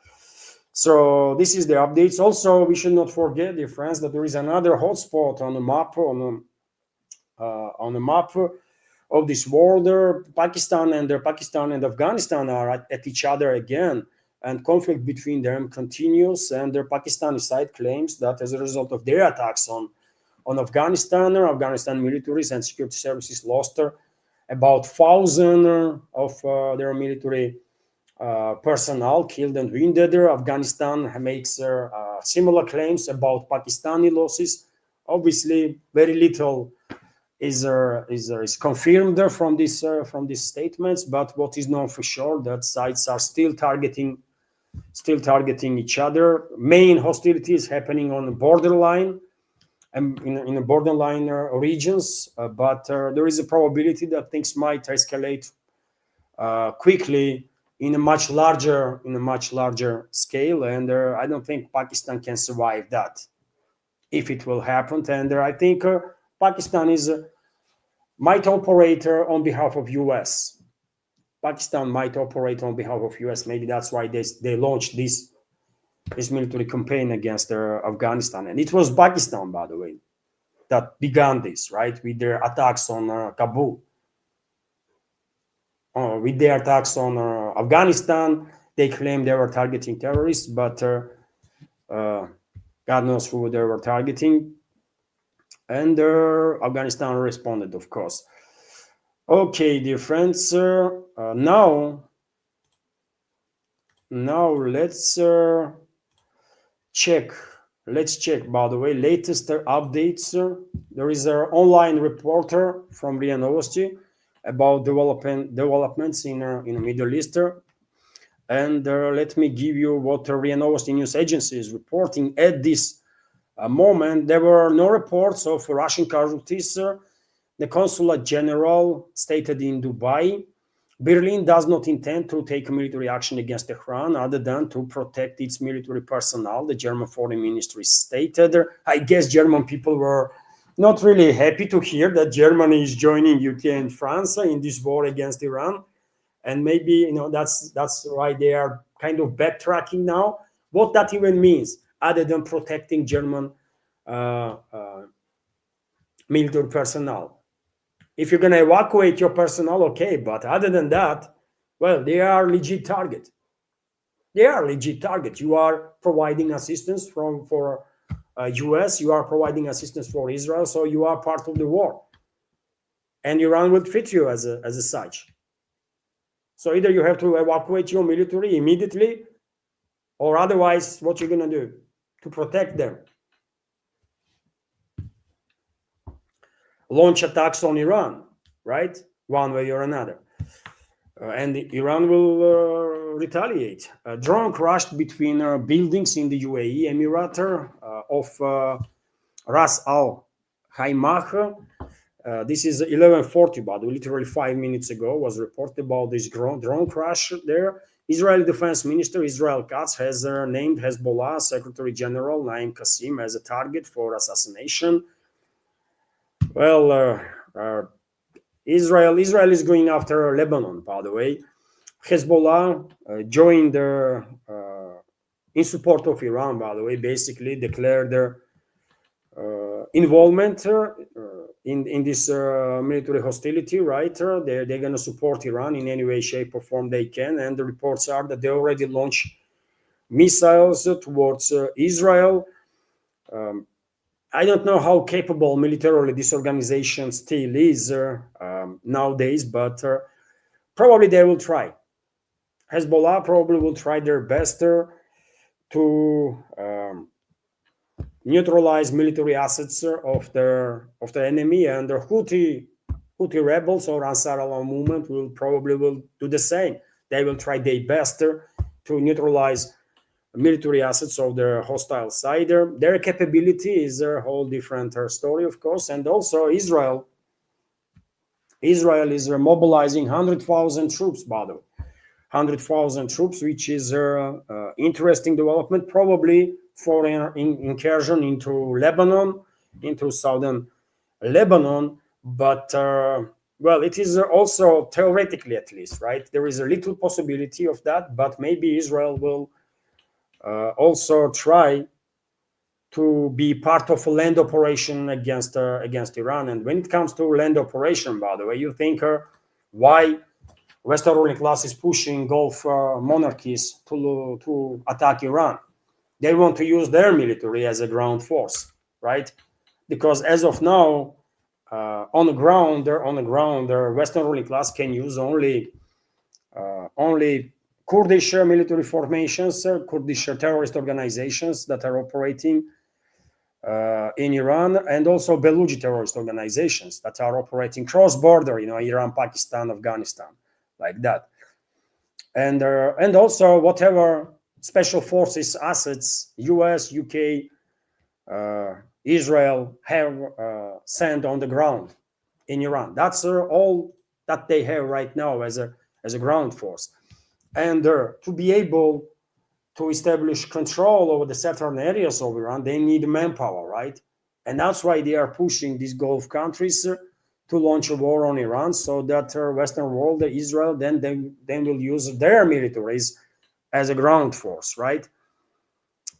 So this is the updates. Also, we should not forget, dear friends, that there is another hotspot on the map of this world. Pakistan and Afghanistan are at each other again, and conflict between them continues. And the Pakistani side claims that as a result of their attacks on Afghanistan militaries and security services lost about 1,000 of their military personnel killed and wounded. Afghanistan makes similar claims about Pakistani losses. Obviously, very little is confirmed from these statements, but what is known for sure that sides are still targeting each other. Main hostilities happening on the borderline and in the borderline regions, but there is a probability that things might escalate quickly in a much larger scale, and I don't think Pakistan can survive that if it will happen. And I think Pakistan might operate on behalf of US. Pakistan might operate on behalf of US. Maybe that's why they launched this military campaign against Afghanistan. And it was Pakistan, by the way, that began this, right? With their attacks on Kabul. With their attacks on Afghanistan, they claimed they were targeting terrorists, but God knows who they were targeting. And Afghanistan responded, of course. Okay, dear friends, now let's check. Let's check, by the way, latest updates. There is an online reporter from RIA Novosti about developments in the Middle East. And let me give you what RIA Novosti news agency is reporting at this moment. There were no reports of Russian casualties. The Consulate General stated in Dubai, Berlin does not intend to take military action against Tehran other than to protect its military personnel, the German Foreign Ministry stated. I guess German people were not really happy to hear that Germany is joining UK and France in this war against Iran. And maybe, that's why they are kind of backtracking now. What that even means, other than protecting German military personnel. If you're going to evacuate your personnel, okay, but other than that, well, they are legit target. They are legit target. You are providing assistance for US, you are providing assistance for Israel, so you are part of the war. And Iran will treat you as such. So either you have to evacuate your military immediately, or otherwise, what you're going to do to protect them? Launch attacks on Iran, right? One way or another. And Iran will retaliate. A drone crashed between buildings in the UAE Emirate of Ras Al Khaimah. This is 11:40, but literally 5 minutes ago was reported about this drone crash there. Israeli Defense Minister Israel Katz has named Hezbollah Secretary General Naim Qassem as a target for assassination. Well, Israel is going after Lebanon, by the way. Hezbollah joined in support of Iran, by the way, basically declared their involvement in this military hostility, right? They're going to support Iran in any way, shape, or form they can. And the reports are that they already launched missiles towards Israel. I don't know how capable militarily this organization still is nowadays, but probably they will try. Hezbollah probably will try their best to neutralize military assets of the enemy, and the Houthi rebels or Ansar Allah movement will do the same. They will try their best to neutralize military assets of the hostile side. Their capability is a whole different story, of course, and also Israel is mobilizing 100,000 troops, by the way. 100,000 troops, which is interesting development, probably for an incursion into Lebanon, into southern Lebanon. But, well, it is also theoretically, at least, right? There is a little possibility of that, but maybe Israel will also try to be part of a land operation against Iran. And when it comes to land operation, by the way, you think why Western ruling class is pushing Gulf monarchies to attack Iran? They want to use their military as a ground force, right? Because as of now, on the ground, the Western ruling class can use only Kurdish military formations, Kurdish terrorist organizations that are operating in Iran, and also Baluchi terrorist organizations that are operating cross-border, Iran, Pakistan, Afghanistan, like that. And also whatever special forces assets US, UK, Israel have sent on the ground in Iran. That's all that they have right now as a ground force. And to be able to establish control over the southern areas of Iran, they need manpower, right? And that's why they are pushing these Gulf countries to launch a war on Iran, so that Western world, Israel, then will use their militaries as a ground force, right?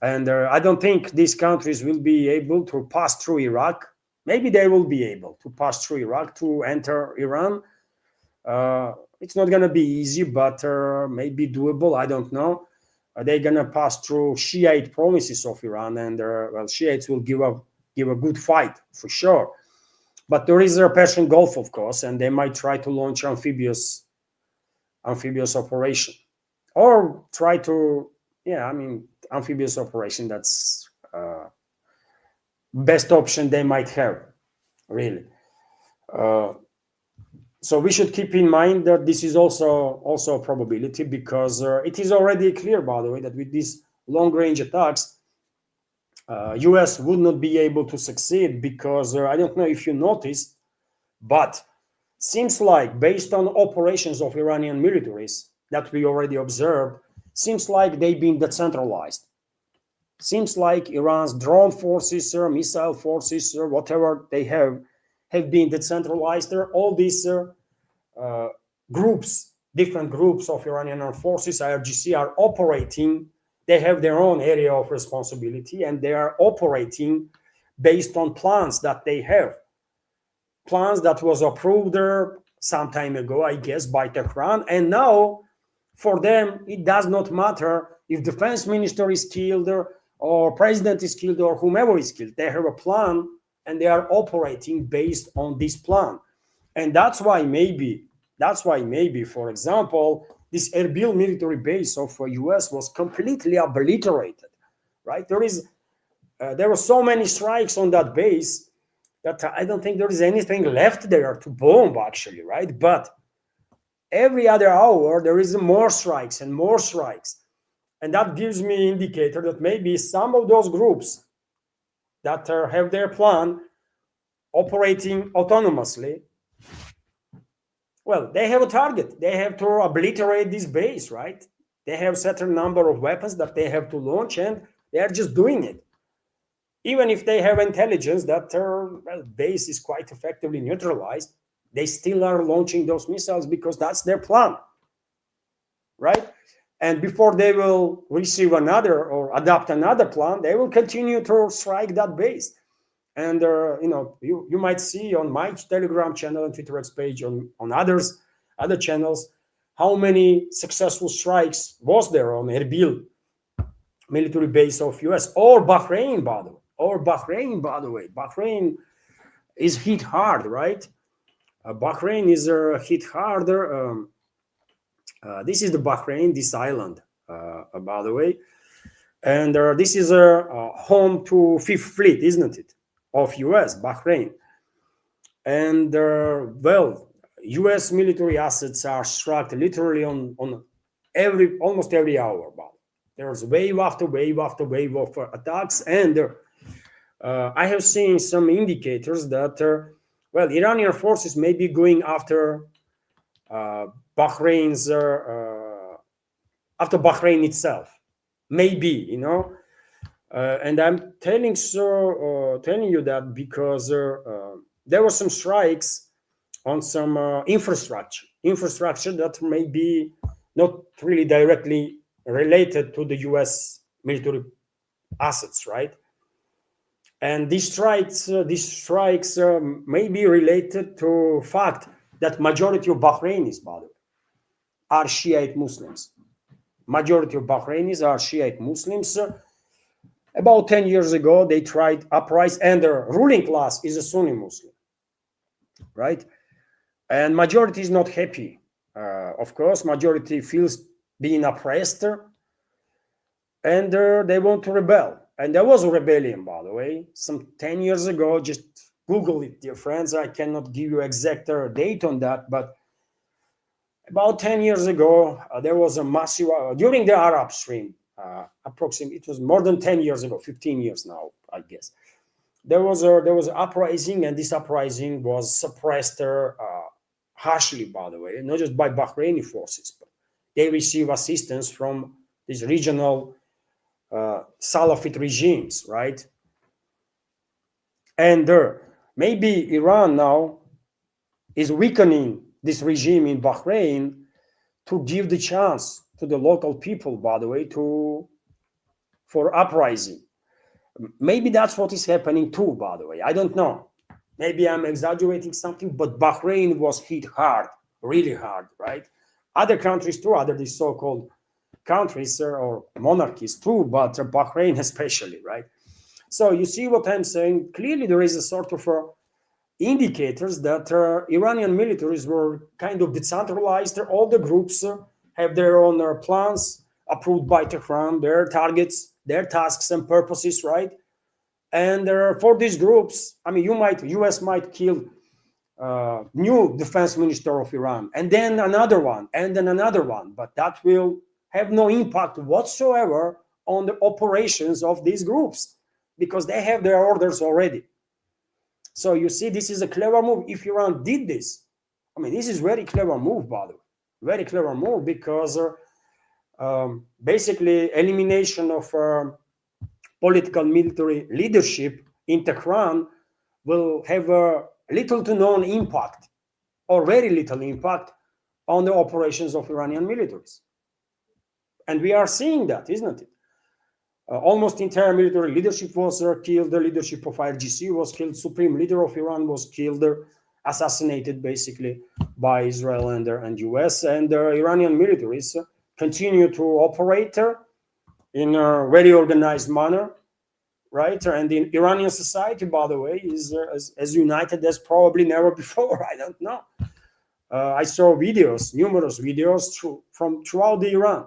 And I don't think these countries will be able to pass through Iraq. Maybe they will be able to pass through Iraq to enter Iran. It's not going to be easy, but maybe doable. I don't know. They're going to pass through Shiite provinces of Iran, and well, Shiites will give a good fight for sure. But there is a Persian Gulf, of course, and they might try to launch amphibious operation, or try to, amphibious operation. That's best option they might have, really. So we should keep in mind that this is also a probability, because it is already clear, by the way, that with these long-range attacks, US would not be able to succeed, because I don't know if you noticed, but seems like, based on operations of Iranian militaries that we already observed, seems like they've been decentralized. Seems like Iran's drone forces, missile forces, whatever they have been decentralized. All these different groups of Iranian armed forces, IRGC, are operating. They have their own area of responsibility, and they are operating based on plans that they have. Plans that was approved some time ago, I guess, by Tehran. And now, for them, it does not matter if defense minister is killed or president is killed or whomever is killed. They have a plan, and they are operating based on this plan. And that's why maybe, for example, this Erbil military base of US was completely obliterated, right? There were so many strikes on that base that I don't think there is anything left there to bomb, actually, right? But every other hour, there is more strikes and more strikes. And that gives me an indicator that maybe some of those groups that have their plan operating autonomously, well, they have a target. They have to obliterate this base, right? They have certain number of weapons that they have to launch, and they are just doing it. Even if they have intelligence that their base is quite effectively neutralized, they still are launching those missiles because that's their plan, right? And before they will receive another or adopt another plan, they will continue to strike that base. And you might see on my Telegram channel and Twitter X page, on other channels, how many successful strikes was there on Erbil military base of US, or Bahrain, by the way. Bahrain is hit hard, right? Bahrain is hit harder. This is the Bahrain, this island, by the way. And this is home to Fifth Fleet, isn't it? Of US, Bahrain. And well, US military assets are struck literally on almost every hour. But there's wave after wave after wave of attacks. And I have seen some indicators that, well, Iranian forces may be going after Bahrain's, after Bahrain itself. Maybe, and I'm telling you that because there were some strikes on some infrastructure that may be not really directly related to the US military assets, right? And these strikes may be related to fact that majority of Bahrainis, by the way, are Shiite Muslims. Majority of Bahrainis are Shiite Muslims. About 10 years ago, they tried uprising, and the ruling class is a Sunni Muslim, right? And majority is not happy. Of course, majority feels being oppressed, and they want to rebel. And there was a rebellion, by the way, some 10 years ago. Just Google it, dear friends. I cannot give you exact date on that, but about 10 years ago, there was a massive, during the Arab Spring, approximately, it was more than 10 years ago, 15 years now, I guess. There was an uprising, and this uprising was suppressed harshly, by the way, not just by Bahraini forces, but they receive assistance from these regional Salafist regimes, right? And maybe Iran now is weakening this regime in Bahrain to give the chance to the local people, by the way, for uprising. Maybe that's what is happening too, by the way. I don't know. Maybe I'm exaggerating something, but Bahrain was hit hard, really hard, right? Other countries too, other these so-called countries or monarchies too, but Bahrain especially, right? So you see what I'm saying? Clearly there is a sort of indicators that Iranian militaries were kind of decentralized. All the groups have their own plans approved by Tehran, their targets, their tasks and purposes, right? And for these groups, I mean, US might kill new defense minister of Iran, and then another one, and then another one, but that will have no impact whatsoever on the operations of these groups because they have their orders already. So you see, this is a clever move. If Iran did this, I mean, this is very clever move, by the way. Very clever move because basically elimination of political military leadership in Tehran will have a little to no impact or very little impact on the operations of Iranian militaries. And we are seeing that, isn't it? Almost entire military leadership was killed. The leadership of IRGC was killed. Supreme leader of Iran was killed, assassinated basically by Israel and US. And Iranian militaries continue to operate in a very organized manner, right? And in Iranian society, by the way, is as united as probably never before. I don't know. I saw videos, numerous videos from throughout the Iran,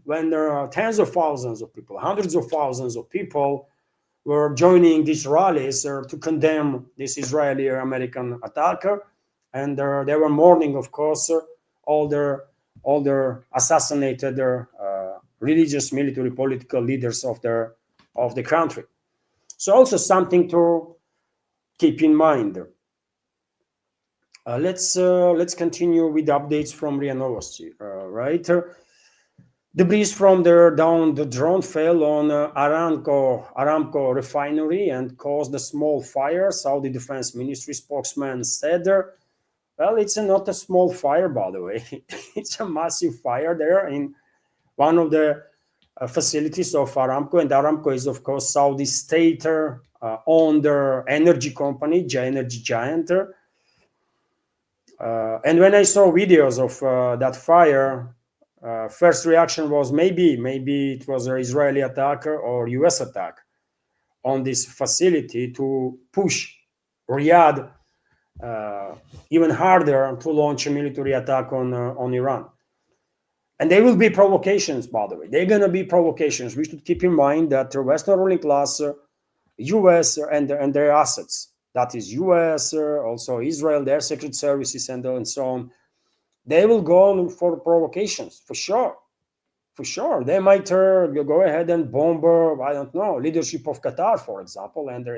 when there are tens of thousands of people, hundreds of thousands of people were joining these rallies to condemn this Israeli or American attacker. And they were mourning, of course, all their assassinated religious, military, political leaders of the country. So also something to keep in mind. Let's continue with updates from RIA Novosti, right? Debris from their down the drone fell on Aramco refinery and caused a small fire. Saudi Defense Ministry spokesman said, well, it's not a small fire, by the way. It's a massive fire there in one of the facilities of Aramco. And Aramco is, of course, Saudi state-owned energy company, energy giant. And when I saw videos of that fire, first reaction was maybe it was an Israeli attack or US attack on this facility to push Riyadh even harder to launch a military attack on Iran. And there will be provocations, by the way. They're going to be provocations. We should keep in mind that the Western ruling class, US and their assets, that is US, also Israel, their secret services and so on, they will go on for provocations, for sure. For sure. They might go ahead and bomb, I don't know, leadership of Qatar, for example, and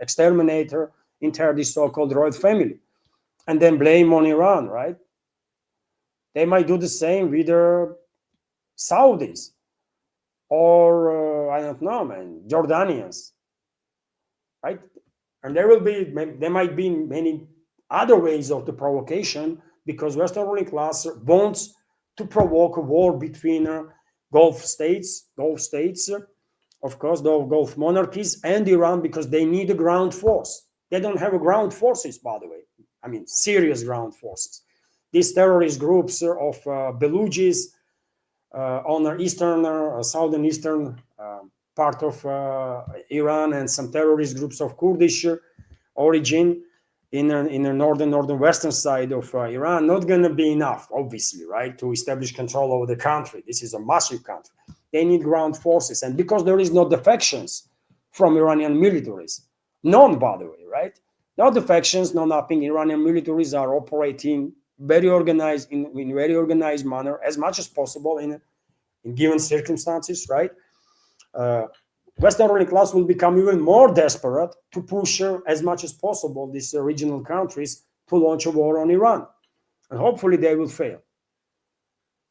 exterminate entire this so-called royal family, and then blame on Iran, right? They might do the same with Saudis or, I don't know, man, Jordanians, right? And there might be many other ways of the provocation, because Western ruling class wants to provoke a war between Gulf states, of course, the Gulf monarchies and Iran, because they need a ground force. They don't have a ground forces, by the way. I mean, serious ground forces. These terrorist groups of Belujis on the southern eastern part of Iran, and some terrorist groups of Kurdish origin in the northern western side of Iran, not going to be enough, obviously, right, to establish control over the country. This is a massive country. They need ground forces, and because there is no defections from Iranian militaries, none, by the way, right? No defections, no nothing. Iranian militaries are operating very organized in very organized manner, as much as possible in given circumstances, right? Western ruling class will become even more desperate to push as much as possible these regional countries to launch a war on Iran, and hopefully they will fail.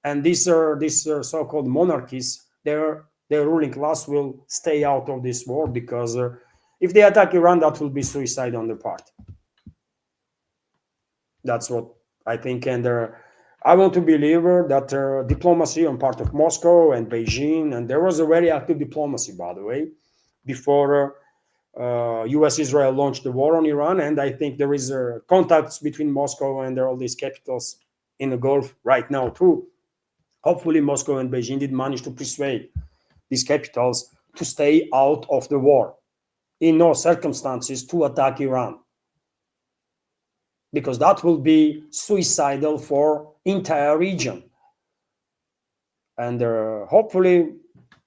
And these so-called monarchies, their ruling class will stay out of this war, because if they attack Iran, that will be suicide on their part. That's what I think, and I want to believe that diplomacy on part of Moscow and Beijing, and there was a very active diplomacy, by the way, before US-Israel launched the war on Iran, and I think there is contacts between Moscow and all these capitals in the Gulf right now too. Hopefully Moscow and Beijing did manage to persuade these capitals to stay out of the war, in no circumstances to attack Iran, because that will be suicidal for entire region. And hopefully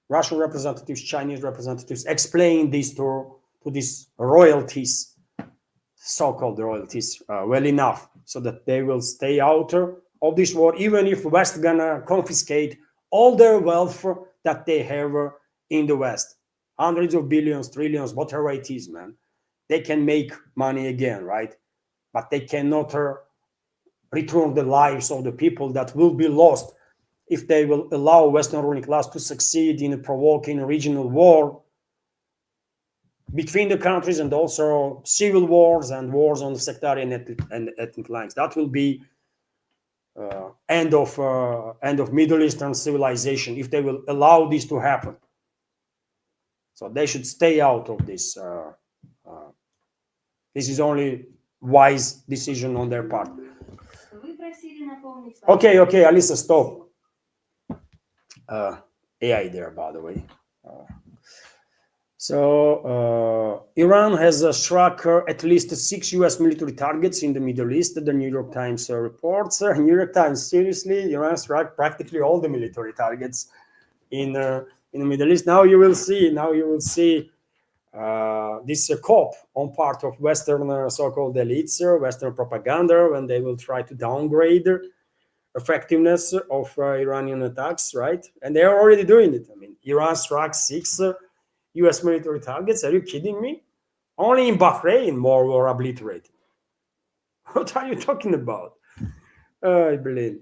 Russian representatives, Chinese representatives explain this to these royalties, so-called royalties, well enough, so that they will stay out of this war, even if West gonna confiscate all their wealth that they have in the West. Hundreds of billions, trillions, whatever it is, man. They can make money again, right? But they cannot return the lives of the people that will be lost if they will allow Western ruling class to succeed in provoking a regional war between the countries, and also civil wars and wars on the sectarian and ethnic lines. That will be end of Middle Eastern civilization if they will allow this to happen. So they should stay out of this. This is only wise decision on their part. Okay, Alisa, stop. AI there, by the way. Iran has struck at least 6 US military targets in the Middle East, the New York Times reports. New York Times, seriously, Iran struck practically all the military targets in the Middle East. Now you will see this cop on part of Western so-called elites, Western propaganda, when they will try to downgrade effectiveness of Iranian attacks, right? And they are already doing it. I mean, Iran struck 6 US military targets. Are you kidding me? Only in Bahrain more were obliterated. What are you talking about? I believe.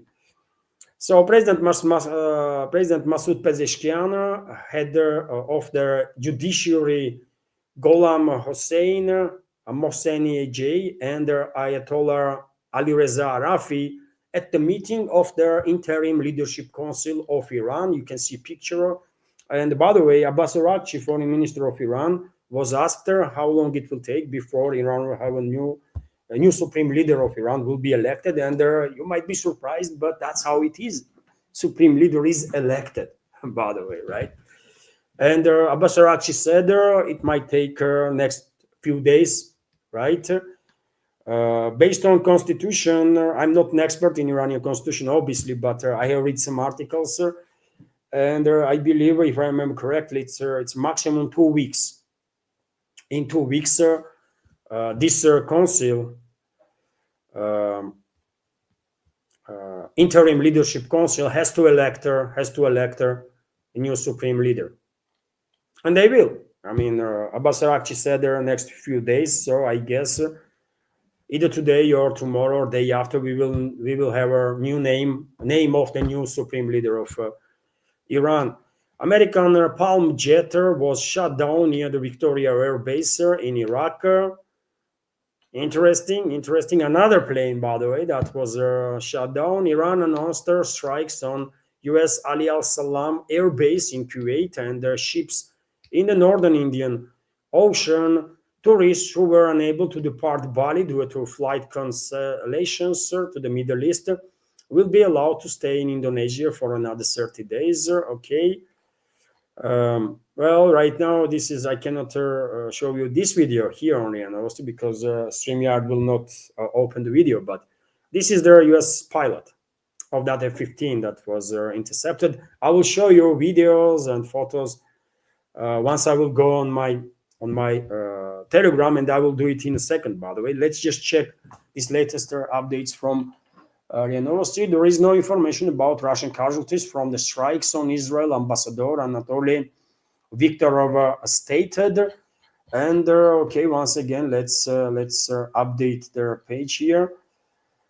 So President Masoud Pezeshkian, head of the judiciary, Gholam Hossein Mohseni J, and Ayatollah Ali Reza Arafi at the meeting of the interim leadership council of Iran. You can see picture. And by the way, Abbas Araghchi, foreign minister of Iran, was asked how long it will take before Iran will have a new supreme leader of Iran will be elected. And you might be surprised, but that's how it is. Supreme leader is elected, by the way, right? And Abbas Araghchi said it might take next few days, right? Based on constitution, I'm not an expert in Iranian constitution, obviously, but I have read some articles, and I believe, if I remember correctly, it's maximum 2 weeks. In 2 weeks, this council, um, interim leadership council, has to elect a new supreme leader, and they will. I mean, Abbas Araghchi said there next few days, so I guess either today or tomorrow or day after we will have a new name of the new supreme leader of Iran. American Palm jet was shot down near the Victoria Air Base in Iraq. Interesting. Another plane, by the way, that was shot down. Iran announced strikes on U.S. Ali Al Salam Air Base in Kuwait and ships in the northern Indian Ocean. Tourists who were unable to depart Bali due to flight cancellations to the Middle East will be allowed to stay in Indonesia for another 30 days. Okay. Well, right now, I cannot show you this video here only, and also because StreamYard will not open the video, but this is the US pilot of that F-15 that was intercepted. I will show you videos and photos once I will go on my Telegram, and I will do it in a second, by the way. Let's just check these latest updates from RIA Novosti. There is no information about Russian casualties from the strikes on Israel. Ambassador Anatoly Viktorov stated. And okay, once again, let's update their page here.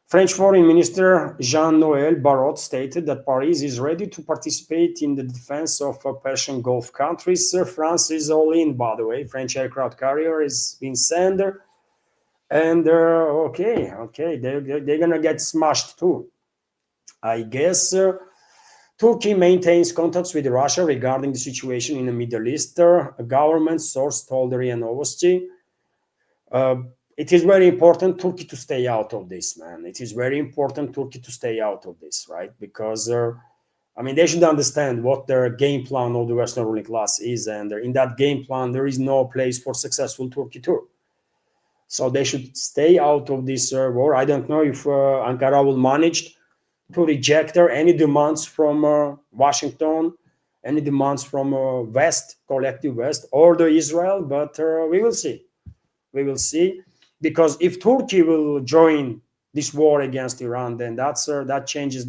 French Foreign Minister Jean-Noël Barrot stated that Paris is ready to participate in the defense of Persian Gulf countries. France is all in, by the way. French aircraft carrier is being sent. And okay, they're gonna get smashed too. I guess Turkey maintains contacts with Russia regarding the situation in the Middle East. A government source told RIA Novosti. It is very important Turkey to stay out of this, man. It is very important Turkey to stay out of this, right? Because I mean, they should understand what their game plan of the Western ruling class is, and in that game plan, there is no place for successful Turkey too. So they should stay out of this war. I don't know if Ankara will manage to reject any demands from Washington, any demands from West, collective West, or the Israel, but we will see. We will see, because if Turkey will join this war against Iran, then that changes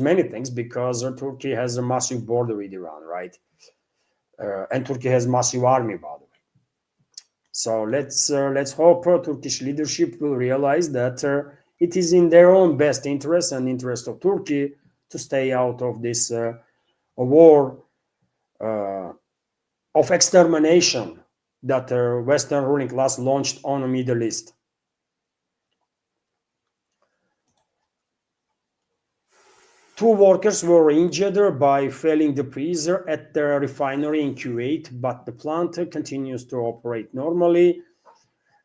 many things, because Turkey has a massive border with Iran, right? And Turkey has massive army, by the way. So let's hope Turkish leadership will realize that it is in their own best interest and interest of Turkey to stay out of this war of extermination that the Western ruling class launched on the Middle East. Two workers were injured by failing the freezer at the refinery in Kuwait, but the plant continues to operate normally.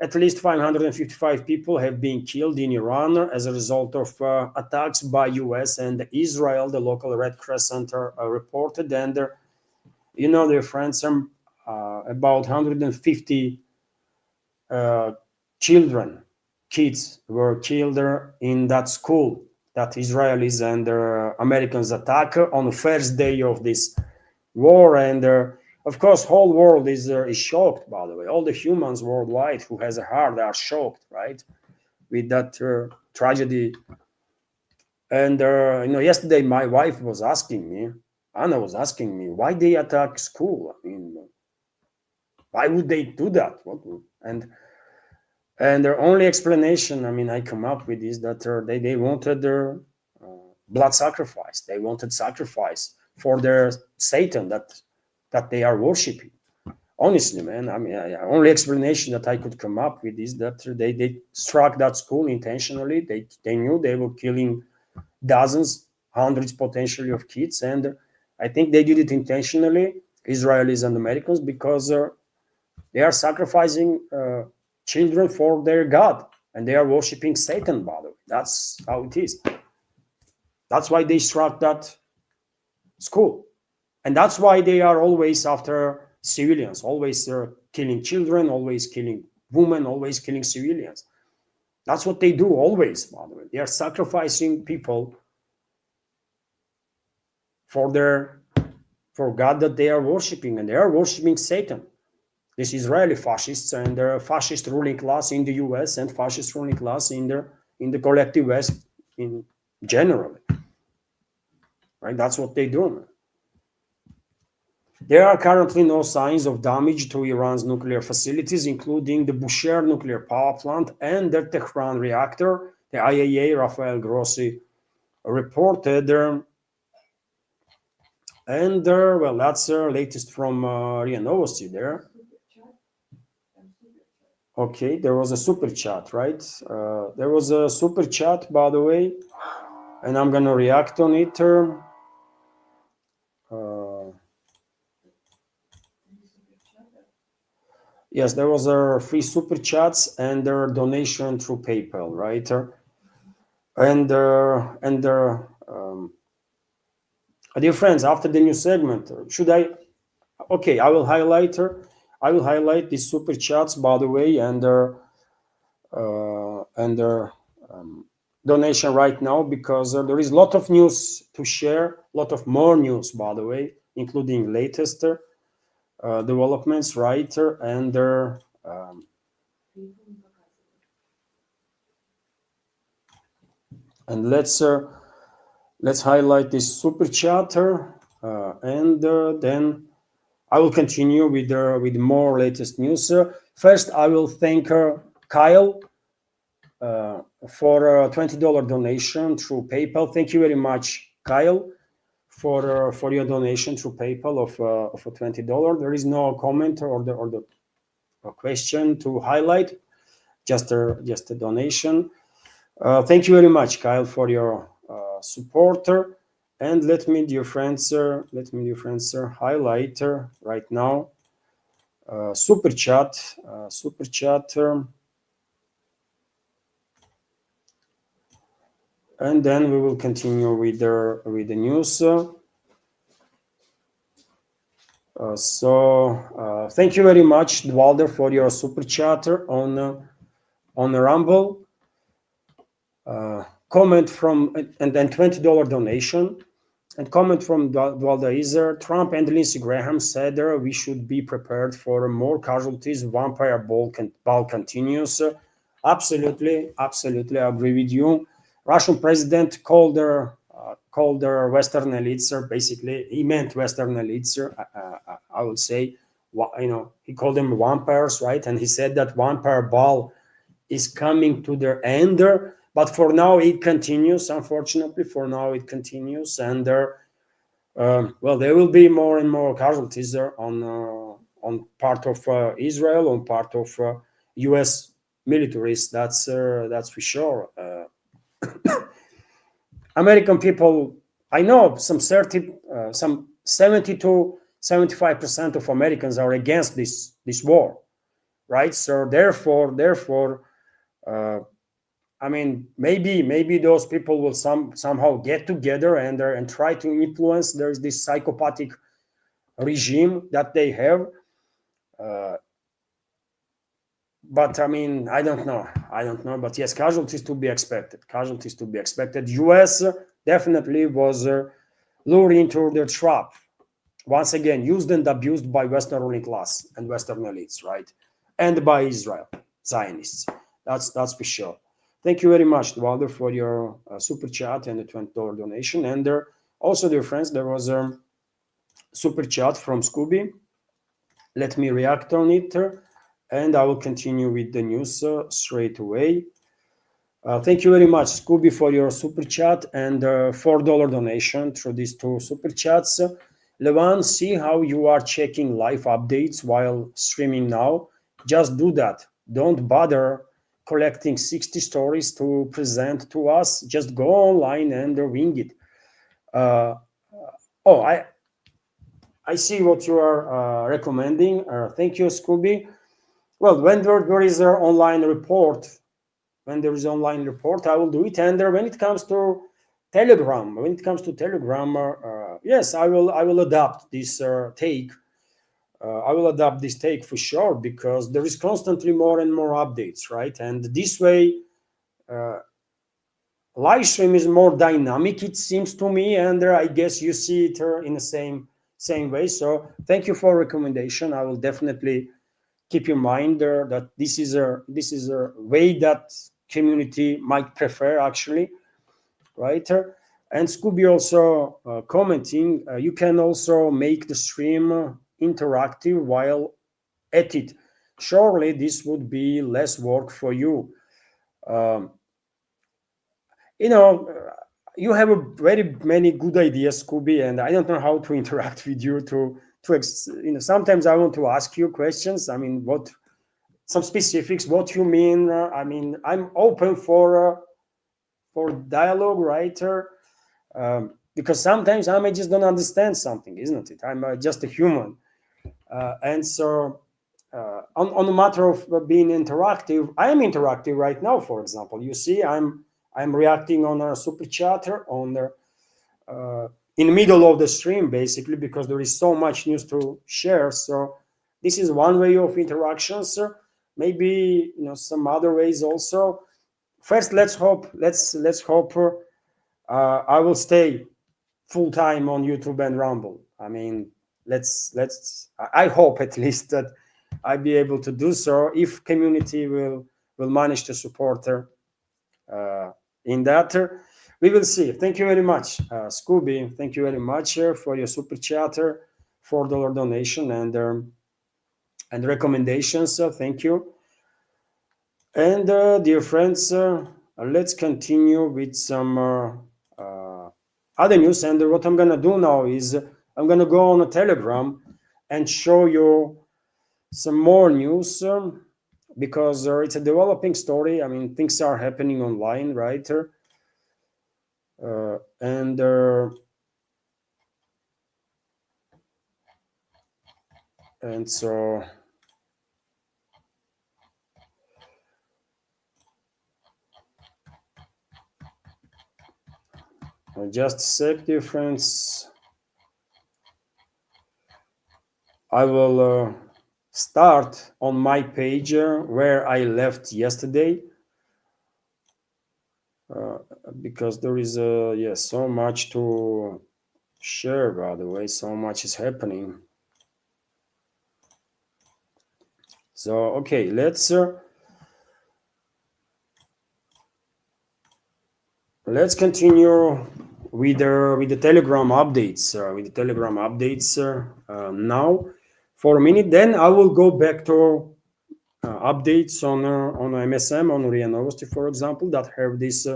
At least 555 people have been killed in Iran as a result of attacks by US and Israel, the local Red Crescent reported. And, dear friends, about 150 kids were killed in that school that Israelis and Americans attack on the first day of this war. And of course, whole world is shocked, by the way. All the humans worldwide who has a heart are shocked, right, with that tragedy. And yesterday my wife was asking me, Anna was asking me, why they attack school? I mean, Why would they do that? And their only explanation, I mean, I come up with is that they wanted their blood sacrifice. They wanted sacrifice for their Satan that they are worshiping. Honestly, man, I mean, only explanation that I could come up with is that they struck that school intentionally. They knew they were killing dozens, hundreds potentially of kids, and I think they did it intentionally, Israelis and Americans, because they are sacrificing children for their God, and they are worshiping Satan. By the way, that's how it is. That's why they struck that school, and that's why they are always after civilians, always killing children, always killing women, always killing civilians. That's what they do always. By the way, they are sacrificing people for God that they are worshiping, and they are worshiping Satan. This Israeli fascists and the fascist ruling class in the US and fascist ruling class in the collective West in general. Right? That's what they do. There are currently no signs of damage to Iran's nuclear facilities, including the Bushehr nuclear power plant and the Tehran reactor. The IAEA, Rafael Grossi, reported. And well, that's latest from RIA Novosti there. Okay, there was a super chat, right? There was a super chat, by the way, and I'm gonna react on it. Yes, there was a free super chats and their donation through PayPal, right? Dear friends, after the new segment, should I? Okay, I will highlight her. I will highlight these super chats, by the way, and their donation right now, because there is a lot of news to share, a lot of more news, by the way, including latest developments, right? And and let's highlight this super chatter, and then I will continue with more latest news. First, I will thank Kyle for a $20 donation through PayPal. Thank you very much, Kyle, for your donation through PayPal of a $20. There is no comment or the question to highlight, just a donation. Thank you very much, Kyle, for your support. And let me, dear friends, highlight right now super chat. And then we will continue with the news. So thank you very much, Walder, for your super chat on Rumble. Comment from and then $20 donation. And comment from Dwalda Iser. Trump and Lindsey Graham said we should be prepared for more casualties. Vampire ball continues. Absolutely, I agree with you. Russian president called their Western elites. Basically, he meant Western elites. I would say, he called them vampires, right? And he said that vampire ball is coming to their end. But for now, it continues. Unfortunately, for now, it continues, and well, there will be more and more casualties on part of Israel, on part of U.S. militaries. That's for sure. American people, I know some 70 to 75% of Americans are against this war, right? So therefore. I mean, maybe those people will somehow get together and try to influence. There's this psychopathic regime that they have, but I mean, I don't know. But yes, casualties to be expected. U.S. definitely was lured into the trap. Once again, used and abused by Western ruling class and Western elites, right? And by Israel, Zionists. That's for sure. Thank you very much, Walder, for your super chat and the $20 donation. And also, dear friends, there was a super chat from Scooby. Let me react on it, and I will continue with the news straight away. Thank you very much, Scooby, for your super chat and $4 donation through these two super chats. Levan, see how you are checking live updates while streaming now. Just do that. Don't bother collecting 60 stories to present to us. Just go online and wing it. Uh, oh, I see what you are recommending. Thank you, Scooby. Well, when there is an online report, I will do it. And when it comes to Telegram, yes, I will adapt this take. I will adapt this take for sure because there is constantly more and more updates, right? And this way, uh, live stream is more dynamic, it seems to me, and I guess you see it in the same way. So thank you for recommendation. I will definitely keep in mind that this is a way that community might prefer actually, right? And Scooby also commenting, you can also make the stream interactive while at it. Surely this would be less work for you. Um, you know, you have a very many good ideas, Scooby, and I don't know how to interact with you sometimes I want to ask you questions. I mean, what some specifics, what you mean. I mean, I'm open for dialogue, writer, because sometimes I may just don't understand something, isn't it? I'm just a human, and so on the matter of being interactive, I am interactive right now. For example, you see, I'm reacting on a super chatter on the in the middle of the stream, basically, because there is so much news to share. So this is one way of interactions. Maybe some other ways also. First, let's hope I will stay full time on YouTube and Rumble. I mean, let's. I hope at least that I be able to do so if community will manage to support her in that. We will see. Thank you very much, Scooby. Thank you very much for your super chatter, $4 donation and recommendations. Thank you. And dear friends, let's continue with some other news. And what I'm gonna do now is I'm gonna go on a Telegram and show you some more news because it's a developing story. I mean, things are happening online, right? Uh, and uh, and so just a sec, dear friends. I will start on my page where I left yesterday. Because there is so much to share, by the way, so much is happening. So okay, let's continue with the Telegram updates now for a minute. Then I will go back to updates on MSM, on RIA Novosti, for example, that have this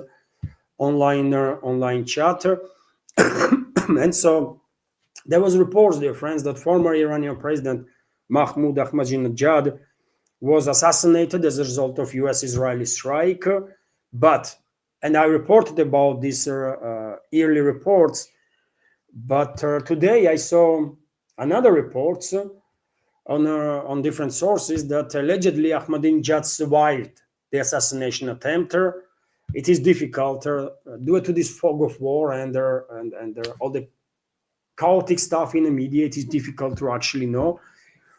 online chat. And so there was reports, dear friends, that former Iranian President Mahmoud Ahmadinejad was assassinated as a result of U.S.-Israeli strike. But, and I reported about these early reports, but today I saw another reports on different sources that allegedly Ahmadinejad survived the assassination attempt. It is difficult due to this fog of war and all the chaotic stuff in the media. It is difficult to actually know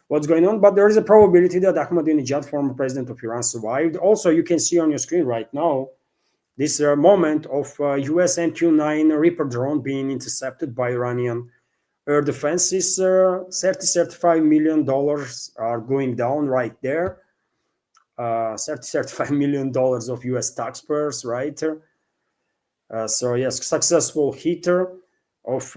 what's going on, but there is a probability that Ahmadinejad, former president of Iran, survived. Also, you can see on your screen right now this moment of US MQ-9 Reaper drone being intercepted by Iranian air defenses. $35 million are going down right there. $35 million of US taxpayers, right? So yes, successful hitter of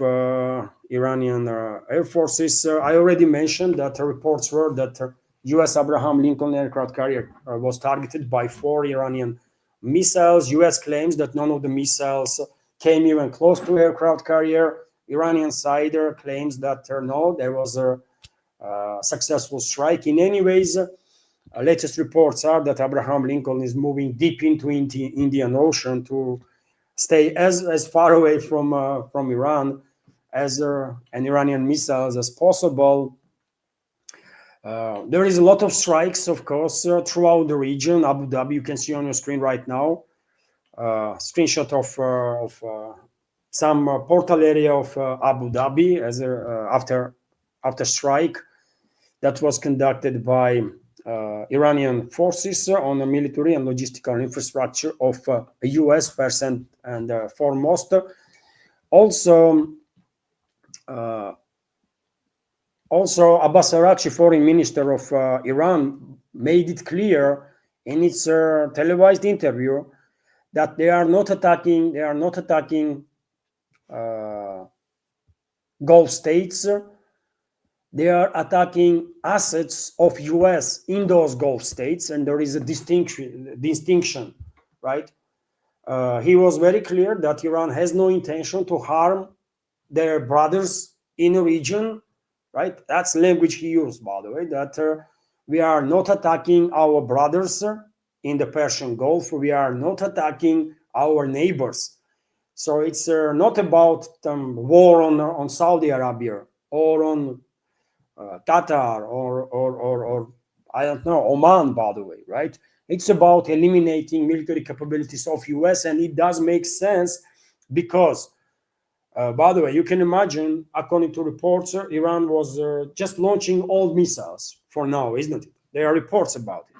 Iranian air forces. I already mentioned that reports were that U.S. Abraham Lincoln aircraft carrier was targeted by 4 Iranian missiles. U.S. claims that none of the missiles came even close to aircraft carrier. Iranian side claims that no, there was a successful strike. In any ways, latest reports are that Abraham Lincoln is moving deep into Indian Ocean to stay as far away from Iran as and Iranian missiles as possible. There is a lot of strikes, of course, throughout the region. Abu Dhabi, you can see on your screen right now, screenshot of some portal area of Abu Dhabi as after strike that was conducted by Iranian forces on the military and logistical infrastructure of U.S. first and foremost. Also, Abbas Araghchi, foreign minister of Iran, made it clear in its televised interview that they are not attacking Gulf states. They are attacking assets of U.S. in those Gulf states, and there is a distinction, right? He was very clear that Iran has no intention to harm their brothers in the region, right? That's language he used, by the way, that we are not attacking our brothers in the Persian Gulf. We are not attacking our neighbors. So it's not about war on Saudi Arabia or on Qatar or I don't know, Oman, by the way, right? It's about eliminating military capabilities of US, and it does make sense because, by the way, you can imagine, according to reports, Iran was just launching all missiles for now, isn't it? There are reports about it.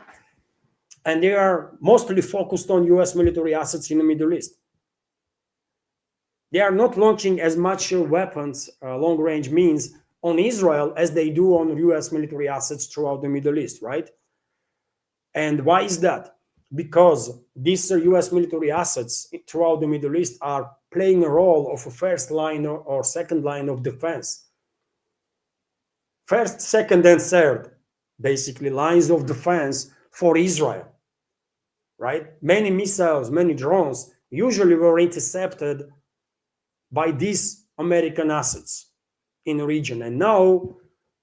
And they are mostly focused on US military assets in the Middle East. They are not launching as much weapons, long-range means, on Israel as they do on US military assets throughout the Middle East, right? And why is that? Because these US military assets throughout the Middle East are playing a role of a first line or second line of defense. First, second, and third, basically, lines of defense for Israel, right? Many missiles, many drones usually were intercepted by these American assets in the region. And now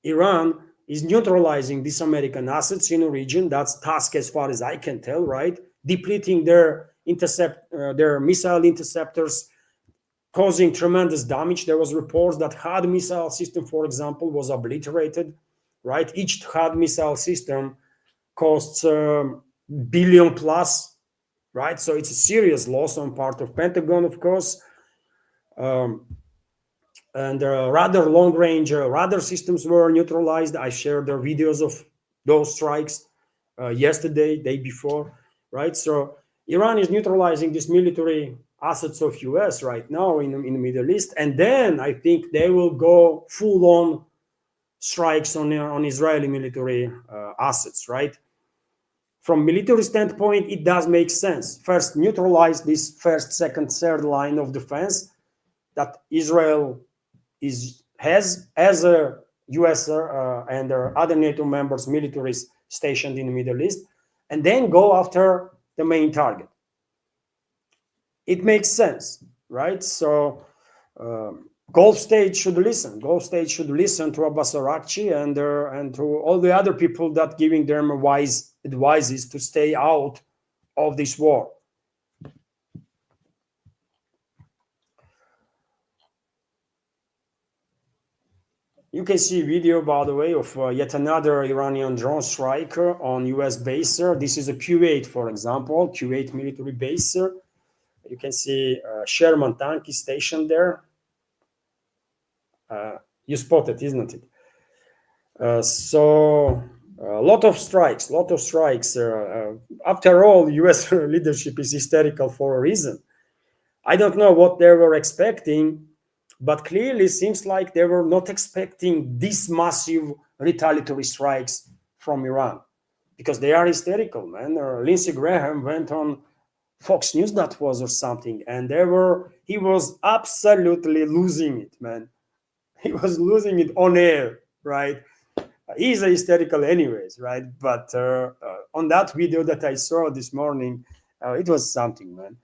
Iran is neutralizing these American assets in the region. That's task as far as I can tell, right? Depleting their missile interceptors, causing tremendous damage. There was reports that THAAD missile system, for example, was obliterated, right? Each THAAD missile system costs billion plus, right? So it's a serious loss on part of Pentagon, of course. And rather long-range radar systems were neutralized. I shared the videos of those strikes yesterday, day before, right? So Iran is neutralizing these military assets of US right now in the Middle East, and then I think they will go full-on strikes on Israeli military assets, right? From military standpoint, it does make sense. First, neutralize this first, second, third line of defense that Israel has as a US and other NATO members, militaries stationed in the Middle East, and then go after the main target. It makes sense, right? So Gulf states should listen. Gulf states should listen to Abbas Araghchi and to all the other people that giving them wise advices to stay out of this war. You can see a video, by the way, of yet another Iranian drone strike on US base. This is a Kuwait, for example, Kuwait military base. You can see Sherman tank is stationed there. You spot it, isn't it? So a lot of strikes. After all, US leadership is hysterical for a reason. I don't know what they were expecting, but clearly seems like they were not expecting these massive retaliatory strikes from Iran, because they are hysterical, man. Lindsey Graham went on Fox News that was or something, and he was absolutely losing it, man. He was losing it on air, right? He's a hysterical anyways, right? But on that video that I saw this morning, it was something, man.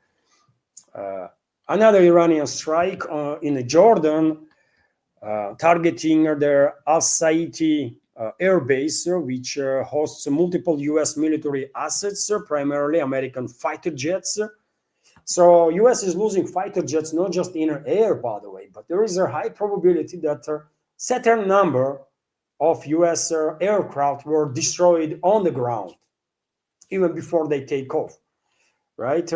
Another Iranian strike in Jordan, targeting their Al-Saiti air base, which hosts multiple U.S. military assets, primarily American fighter jets. So U.S. is losing fighter jets not just in air, by the way, but there is a high probability that a certain number of U.S. Aircraft were destroyed on the ground, even before they take off, right?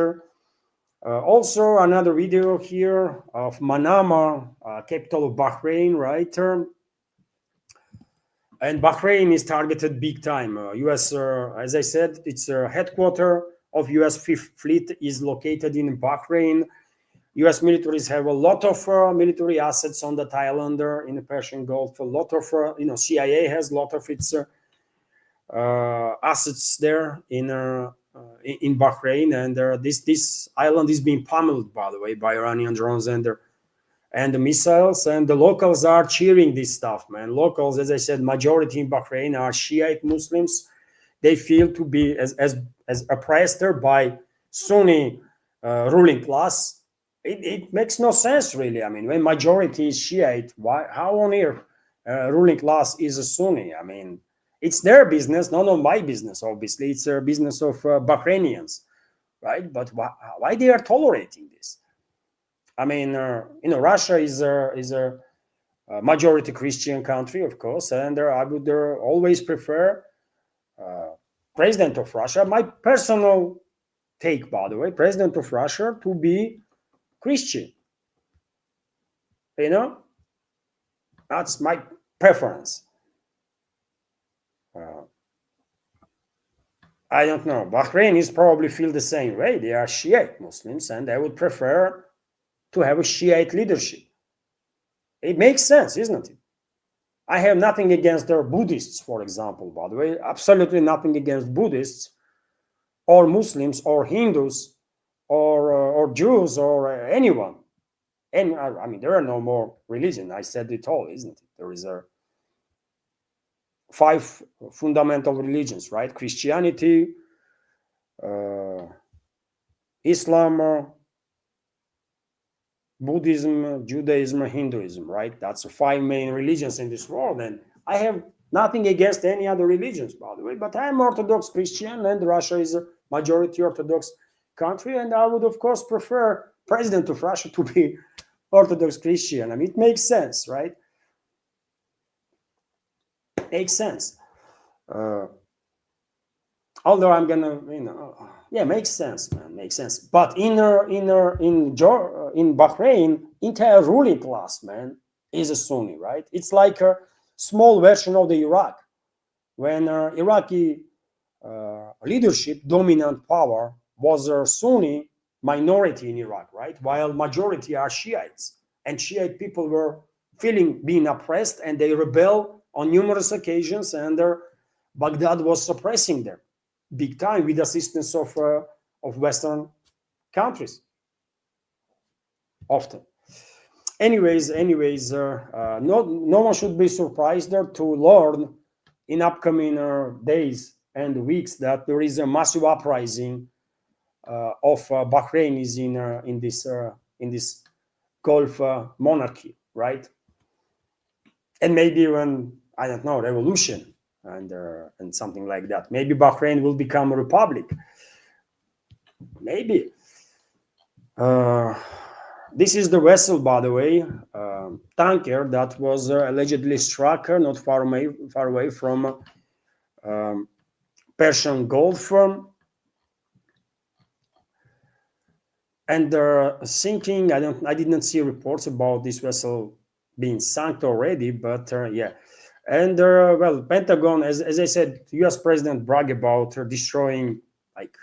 Also, another video here of Manama, capital of Bahrain, right? And Bahrain is targeted big time. U.S., as I said, its headquarters of U.S. Fifth Fleet is located in Bahrain. U.S. militaries have a lot of military assets on that island in the Persian Gulf. A lot of, CIA has a lot of its assets there in Bahrain, and this island is being pummeled, by the way, by Iranian drones and the missiles, and the locals are cheering this stuff, man. Locals, as I said, majority in Bahrain are Shiite Muslims. They feel to be as oppressed by Sunni ruling class. It makes no sense, really. I mean, when majority is Shiite, how on earth ruling class is a Sunni? I mean, it's their business, not on my business, obviously. It's a business of Bahrainians, right? But why they are tolerating this? I mean, Russia is a majority Christian country, of course, and I would always prefer president of Russia. My personal take, by the way, president of Russia to be Christian. That's my preference. I don't know. Bahrainis probably feel the same way. They are Shiite Muslims, and they would prefer to have a Shiite leadership. It makes sense, isn't it? I have nothing against their Buddhists, for example, by the way. Absolutely nothing against Buddhists or Muslims or Hindus or Jews or anyone. And I mean, there are no more religion. I said it all, isn't it? There is 5 fundamental religions, right? Christianity, Islam, Buddhism, Judaism, Hinduism, right? That's the 5 main religions in this world. And I have nothing against any other religions, by the way, but I'm Orthodox Christian, and Russia is a majority Orthodox country. And I would, of course, prefer president of Russia to be Orthodox Christian. I mean, it makes sense, right? Makes sense. Although I'm gonna, yeah, makes sense, man, makes sense. But in Bahrain, entire ruling class, man, is a Sunni, right? It's like a small version of the Iraq, when Iraqi leadership, dominant power, was a Sunni minority in Iraq, right? While majority are Shiites, and Shiite people were being oppressed, and they rebel on numerous occasions, and Baghdad was suppressing them big time with assistance of Western countries, often. Anyways, no one should be surprised to learn in upcoming days and weeks that there is a massive uprising of Bahrainis in this Gulf monarchy, right? And maybe even, I don't know, revolution and something like that. Maybe Bahrain will become a republic. Maybe. This is the vessel, by the way, tanker that was allegedly struck not far away from Persian Gulf. And sinking, I did not see reports about this vessel being sunk already, but yeah. And well, Pentagon, as I said, U.S. President bragged about destroying like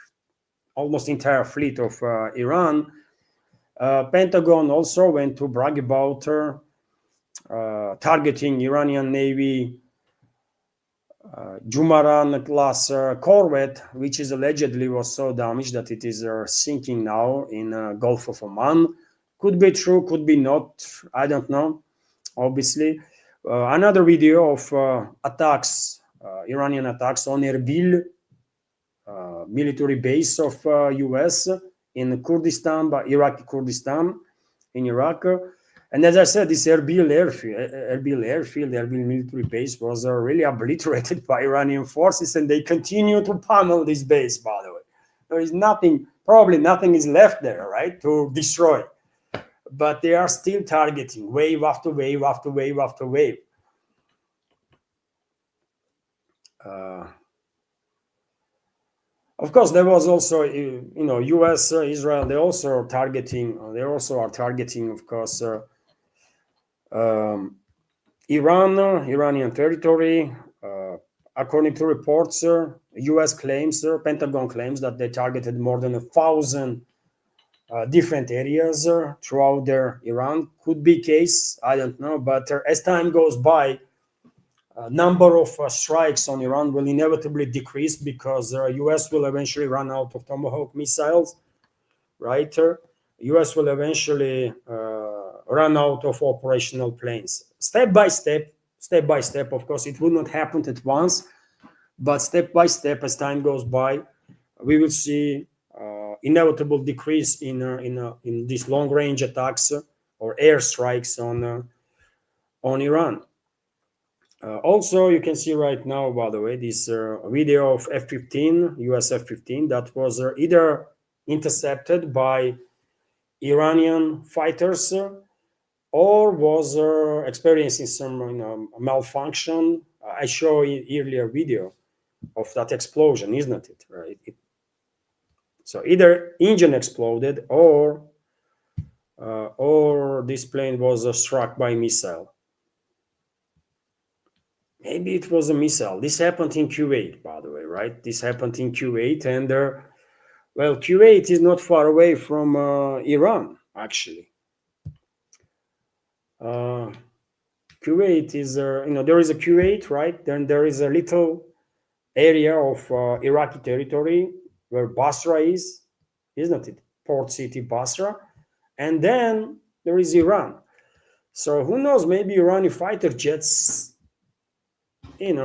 almost entire fleet of Iran. Pentagon also went to brag about targeting Iranian Navy Jumaran class corvette, which is allegedly was so damaged that it is sinking now in Gulf of Oman. Could be true, could be not. I don't know. Obviously, another video of attacks, Iranian attacks on Erbil, military base of U.S. in Kurdistan, but Iraqi Kurdistan in Iraq. And as I said, this Erbil military base was really obliterated by Iranian forces, and they continue to pummel this base, by the way. There is nothing, probably nothing is left there, right, to destroy. But they are still targeting wave after wave after wave after wave. Of course, there was also, U.S., Israel. They also are targeting. Of course, Iranian territory. According to reports, U.S. claims, Pentagon claims that they targeted more than 1,000 different areas throughout their Iran. Could be case, I don't know. But as time goes by, number of strikes on Iran will inevitably decrease because U.S. will eventually run out of Tomahawk missiles, right? U.S. will eventually run out of operational planes. Step by step. Of course, it will not happen at once, but step by step, as time goes by, we will see inevitable decrease in these long-range attacks or airstrikes on Iran. Also, you can see right now, by the way, this video of F-15, US F-15, that was either intercepted by Iranian fighters or was experiencing some malfunction. I show earlier video of that explosion, isn't it? Right? So either engine exploded or this plane was struck by missile. Maybe it was a missile. This happened in Kuwait, by the way, right? This happened in Kuwait, and Kuwait is not far away from Iran, actually. Kuwait is, there is a Kuwait, right? Then there is a little area of Iraqi territory where Basra is, isn't it? Port city Basra. And then there is Iran. So who knows, maybe Iranian fighter jets,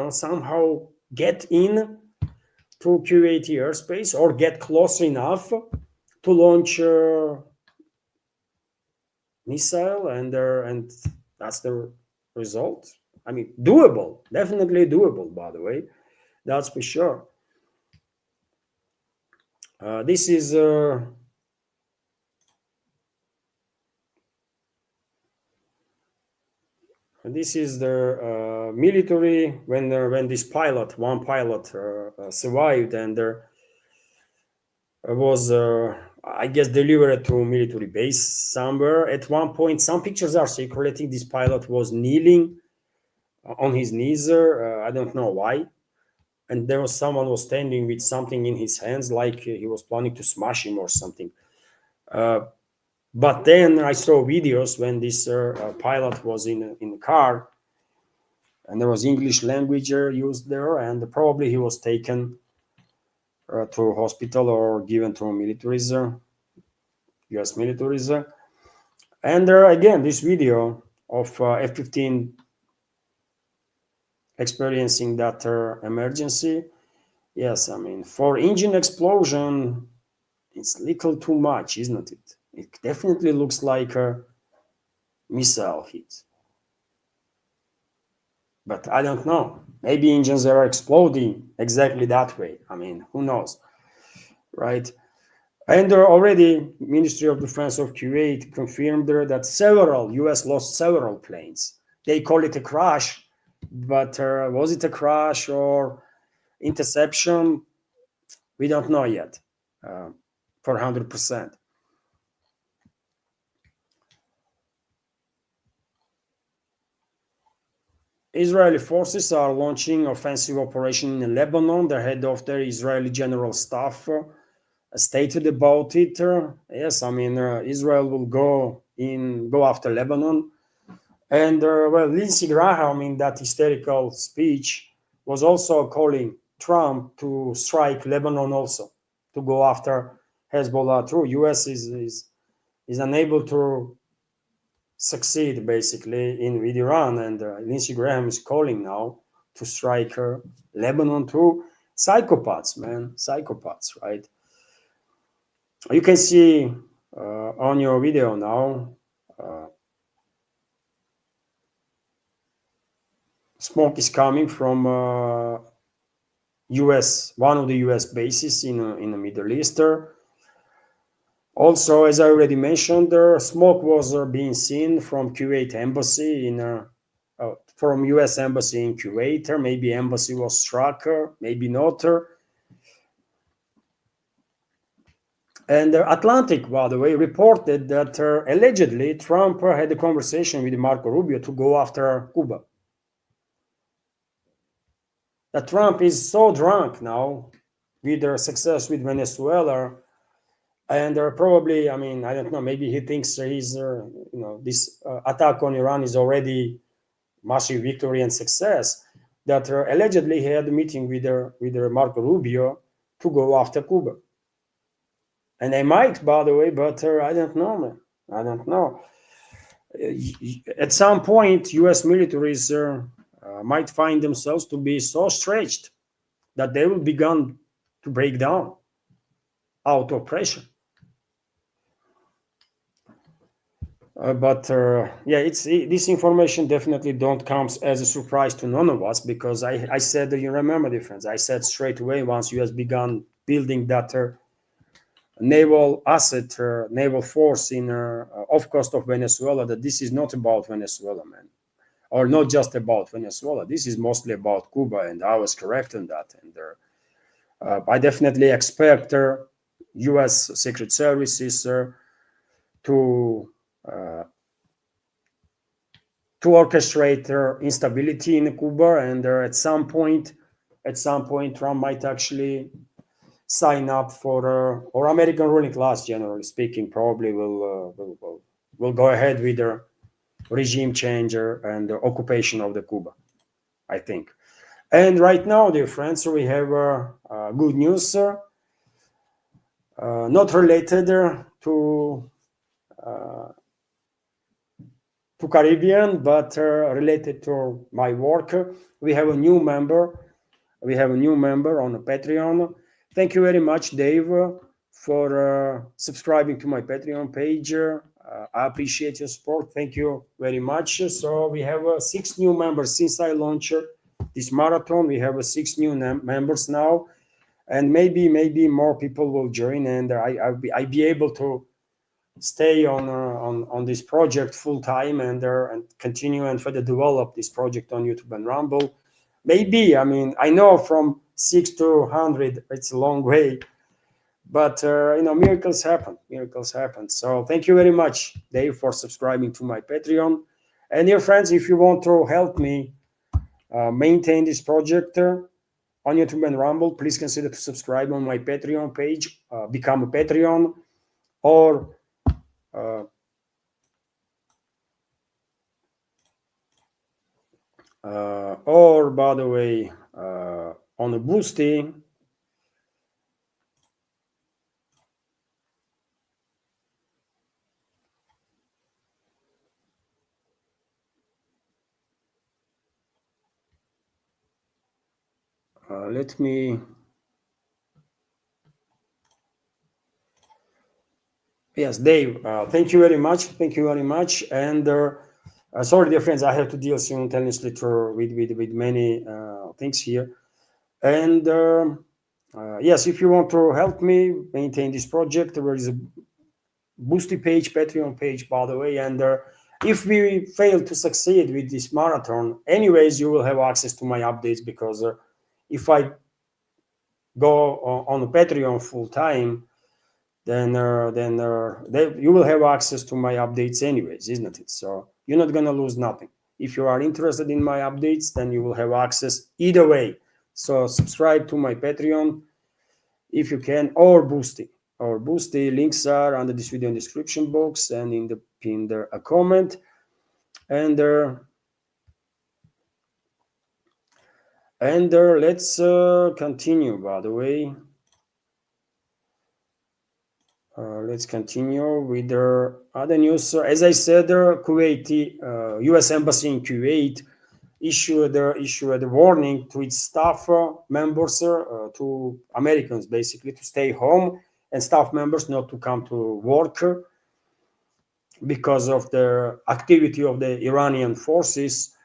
somehow get in to Kuwaiti airspace or get close enough to launch missile, and that's the result. I mean, doable, definitely doable, by the way, that's for sure. This is the military when this one pilot survived, and there was I guess delivered to a military base somewhere. At one point, some pictures are circulating. This pilot was kneeling on his knees. I don't know why. And there was someone was standing with something in his hands, like he was planning to smash him or something. But then I saw videos when this pilot was in the car, and there was English language used there, and probably he was taken to a hospital or given to militaries, U.S. militaries. And again, this video of F-15 experiencing that emergency. Yes, I mean, for engine explosion, it's little too much, isn't it? It definitely looks like a missile hit. But I don't know. Maybe engines are exploding exactly that way. I mean, who knows, right? And already, Ministry of Defense of Kuwait confirmed that U.S. lost several planes. They call it a crash, but was it a crash or interception? We don't know yet for 100%. Israeli forces are launching offensive operation in Lebanon. The head of the Israeli General Staff stated about it. Yes, I mean, Israel will go after Lebanon. And Lindsey Graham, in that hysterical speech, was also calling Trump to strike Lebanon also, to go after Hezbollah through. US is unable to succeed basically in with Iran, and Lindsey Graham is calling now to strike Lebanon through. Psychopaths, man, psychopaths, right? You can see on your video now, smoke is coming from US, one of the US bases in the Middle East. Also, as I already mentioned, smoke was being seen from Kuwait embassy from US embassy in Kuwait. Maybe embassy was struck, maybe not. And Atlantic, by the way, reported that allegedly Trump had a conversation with Marco Rubio to go after Cuba. That Trump is so drunk now with their success with Venezuela, and probably, I mean, I don't know, maybe he thinks this attack on Iran is already massive victory and success. That allegedly he had a meeting with Marco Rubio to go after Cuba. And they might, by the way, but I don't know, man. I don't know. At some point, U.S. militaries might find themselves to be so stretched that they will begin to break down out of pressure. But this information definitely don't comes as a surprise to none of us, because I said, you remember the difference. I said straight away once U.S. began building that naval asset, naval force in off coast of Venezuela, that this is not about Venezuela, man, or not just about Venezuela. This is mostly about Cuba, and I was correct in that. And I definitely expect U.S. Secret Services to orchestrate instability in Cuba, and at some point, Trump might actually sign up for, or American ruling class, generally speaking, probably will go ahead with the regime changer and the occupation of the Cuba, I think. And right now, dear friends, we have good news, not related to Caribbean, but related to my work. We have a new member. We have a new member on Patreon. Thank you very much, Dave, for subscribing to my Patreon page. I appreciate your support. Thank you very much. So we have 6 new members since I launched this marathon. We have 6 new members now, and maybe more people will join, and I'll be able to stay on this project full time and continue and further develop this project on YouTube and Rumble. Maybe, I mean, I know from 6 to 100 it's a long way, but miracles happen. So thank you very much, Dave, for subscribing to my Patreon. And dear friends, if you want to help me maintain this project on YouTube and Rumble, please consider to subscribe on my Patreon page, become a Patreon, or by the way, on a Boosty, let me. Yes, Dave, thank you very much. Thank you very much. And sorry, dear friends, I have to deal simultaneously with many things here. And yes, if you want to help me maintain this project, there is a Boosty page, Patreon page, by the way. And if we fail to succeed with this marathon, anyways, you will have access to my updates, because if I go on Patreon full time, then you will have access to my updates anyways, isn't it? So you're not gonna lose nothing. If you are interested in my updates, then you will have access either way. So subscribe to my Patreon if you can, or Boosty. Or Boosty links are under this video in description box and in the pinned comment. And And let's continue, by the way. Let's continue with the other news. As I said, Kuwait, U.S. Embassy in Kuwait issued a warning to its staff members, to Americans basically, to stay home, and staff members not to come to work because of the activity of the Iranian forces.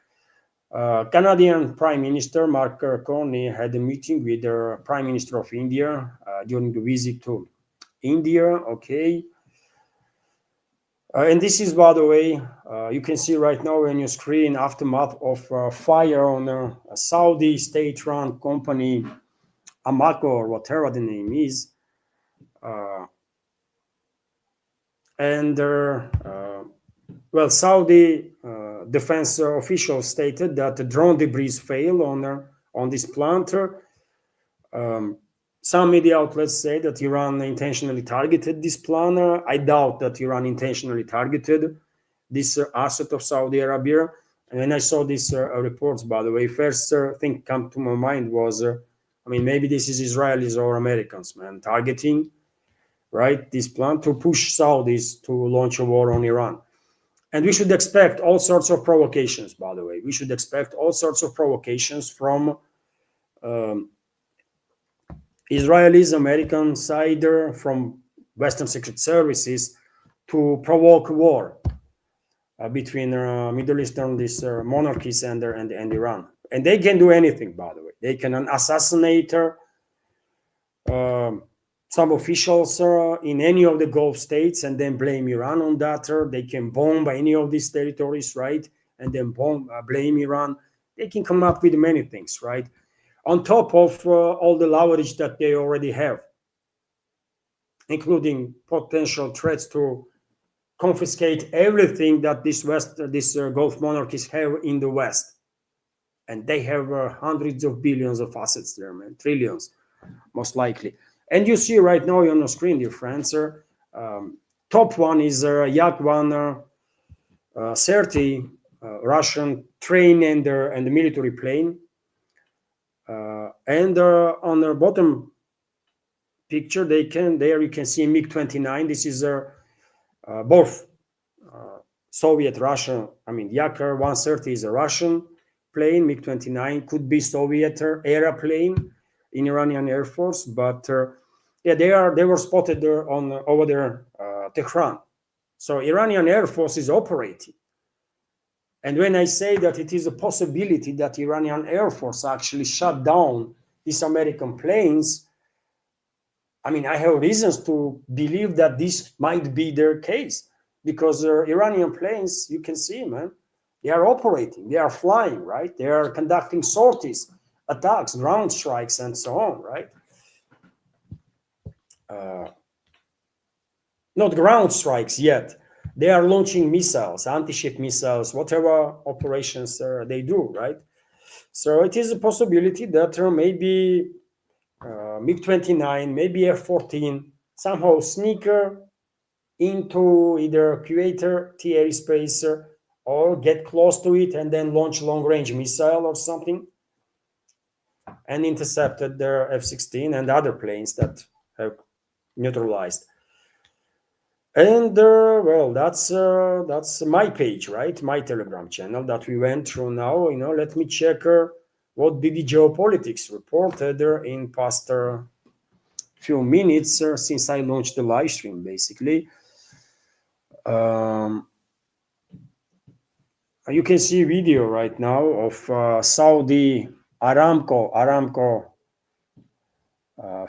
Canadian Prime Minister Mark Carney had a meeting with the Prime Minister of India during the visit to India. Okay. And this is, by the way, you can see right now on your screen, aftermath of fire on a Saudi state-run company, Aramco, or whatever the name is. And well, Saudi defense officials stated that the drone debris failed on this plant. Some media outlets say that Iran intentionally targeted this plan. I doubt that Iran intentionally targeted this asset of Saudi Arabia. And when I saw these reports, by the way, first thing come to my mind was, I mean, maybe this is Israelis or Americans, man, targeting, right, this plan to push Saudis to launch a war on Iran. And we should expect all sorts of provocations, by the way. We should expect all sorts of provocations from Israelis, American side, from Western secret services to provoke war between Middle Eastern these monarchies and Iran. And they can do anything, by the way. They can assassinate some officials in any of the Gulf states and then blame Iran on that. They can bomb any of these territories, right? And then blame Iran. They can come up with many things, right? On top of all the leverage that they already have, including potential threats to confiscate everything that these Gulf monarchies have in the West. And they have hundreds of billions of assets there, man, trillions, most likely. And you see right now on the screen, dear friends, top one is Yak 130 Russian train and the military plane. And on the bottom picture, there you can see MiG-29. This is both Soviet, Russian. I mean, Yak 130 is a Russian plane. MiG-29 could be Soviet era plane in Iranian Air Force, but yeah, they were spotted there over there, Tehran. So Iranian Air Force is operating. And when I say that it is a possibility that Iranian Air Force actually shut down these American planes, I mean, I have reasons to believe that this might be their case, because Iranian planes, you can see, man, they are operating, they are flying, right? They are conducting sorties, attacks, ground strikes, and so on, right? Not ground strikes yet. They are launching missiles, anti-ship missiles, whatever operations they do, right? So it is a possibility that maybe MiG-29, maybe F-14 somehow sneak into either Kuwait airspace or get close to it and then launch long-range missile or something and intercepted their F-16 and other planes that have neutralized. And well, that's my page, right? My Telegram channel that we went through now. You know, let me check what BB Geopolitics reported in past few minutes since I launched the live stream, basically. You can see a video right now of Saudi Aramco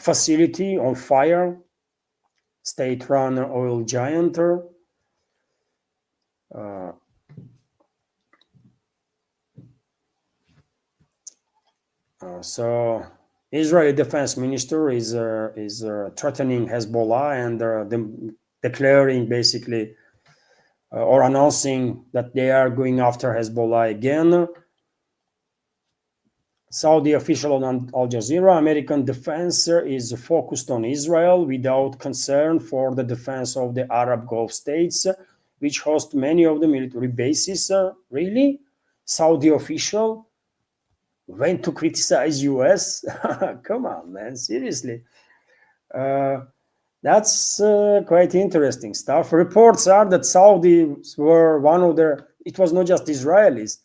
facility on fire, state-run oil giant. So Israeli defense minister is threatening Hezbollah and declaring basically or announcing that they are going after Hezbollah again. Saudi official on Al Jazeera, American defense is focused on Israel without concern for the defense of the Arab Gulf states, which host many of the military bases. Really? Saudi official? went to criticize US. Come on, man, seriously. Uh, that's quite interesting stuff. Reports are that Saudis were one of the. It was not just Israelis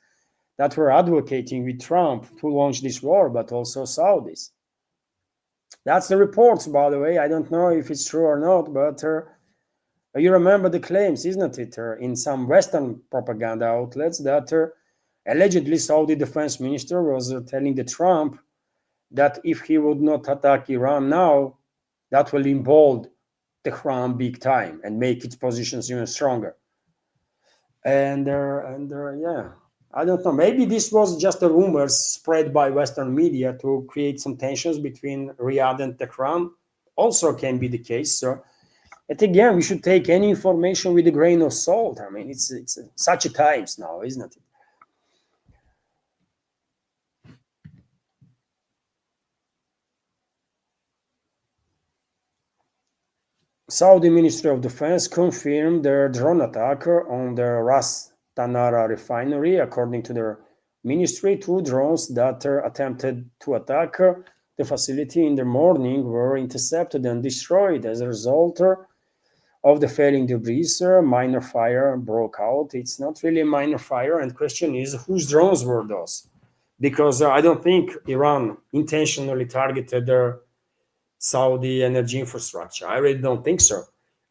that were advocating with Trump to launch this war, but also Saudis. That's the reports, by the way. I don't know if it's true or not, but you remember the claims, isn't it, in some Western propaganda outlets that allegedly Saudi defense minister was telling the Trump that if he would not attack Iran now, that will embolden Tehran big time and make its positions even stronger. Yeah, I don't know. Maybe this was just a rumor spread by Western media to create some tensions between Riyadh and Tehran. Also can be the case. So, but again, we should take any information with a grain of salt. I mean, it's such a times now, isn't it? Saudi Ministry of Defense confirmed their drone attack on the Ras Tanara refinery. According to their ministry, two drones that attempted to attack the facility in the morning were intercepted and destroyed. As a result of the failing debris, minor fire broke out. It's not really a minor fire, and the question is whose drones were those? Because I don't think Iran intentionally targeted their Saudi energy infrastructure. I really don't think so.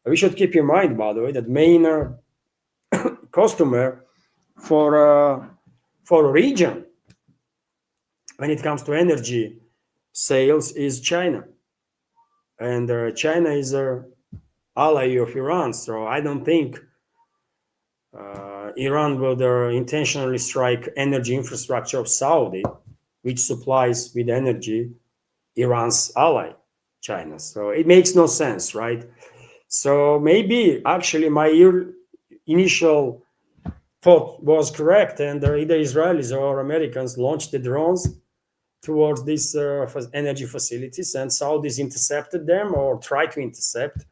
We should keep in mind, by the way, that main customer for a region when it comes to energy sales is China, and China is an ally of Iran. So I don't think Iran would intentionally strike energy infrastructure of Saudi, which supplies with energy Iran's ally, China. So it makes no sense, right? So maybe actually my initial thought was correct, and either Israelis or Americans launched the drones towards these energy facilities, and Saudis intercepted them or tried to intercept,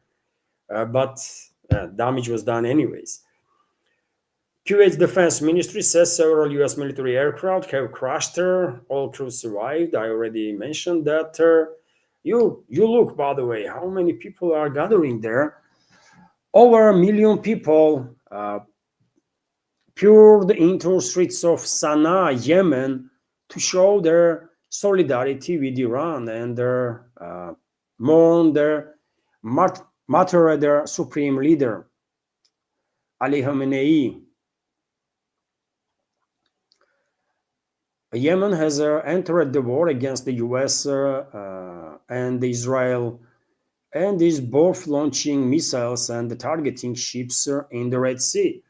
but damage was done anyways. Kuwait's defense ministry says several US military aircraft have crashed there. All crews survived. I already mentioned that. You look, by the way, how many people are gathering there? Over 1 million people poured into streets of Sana'a, Yemen, to show their solidarity with Iran and their mourn their martyred supreme leader, Ali Khamenei. Yemen has entered the war against the US and Israel, and is both launching missiles and targeting ships in the Red Sea.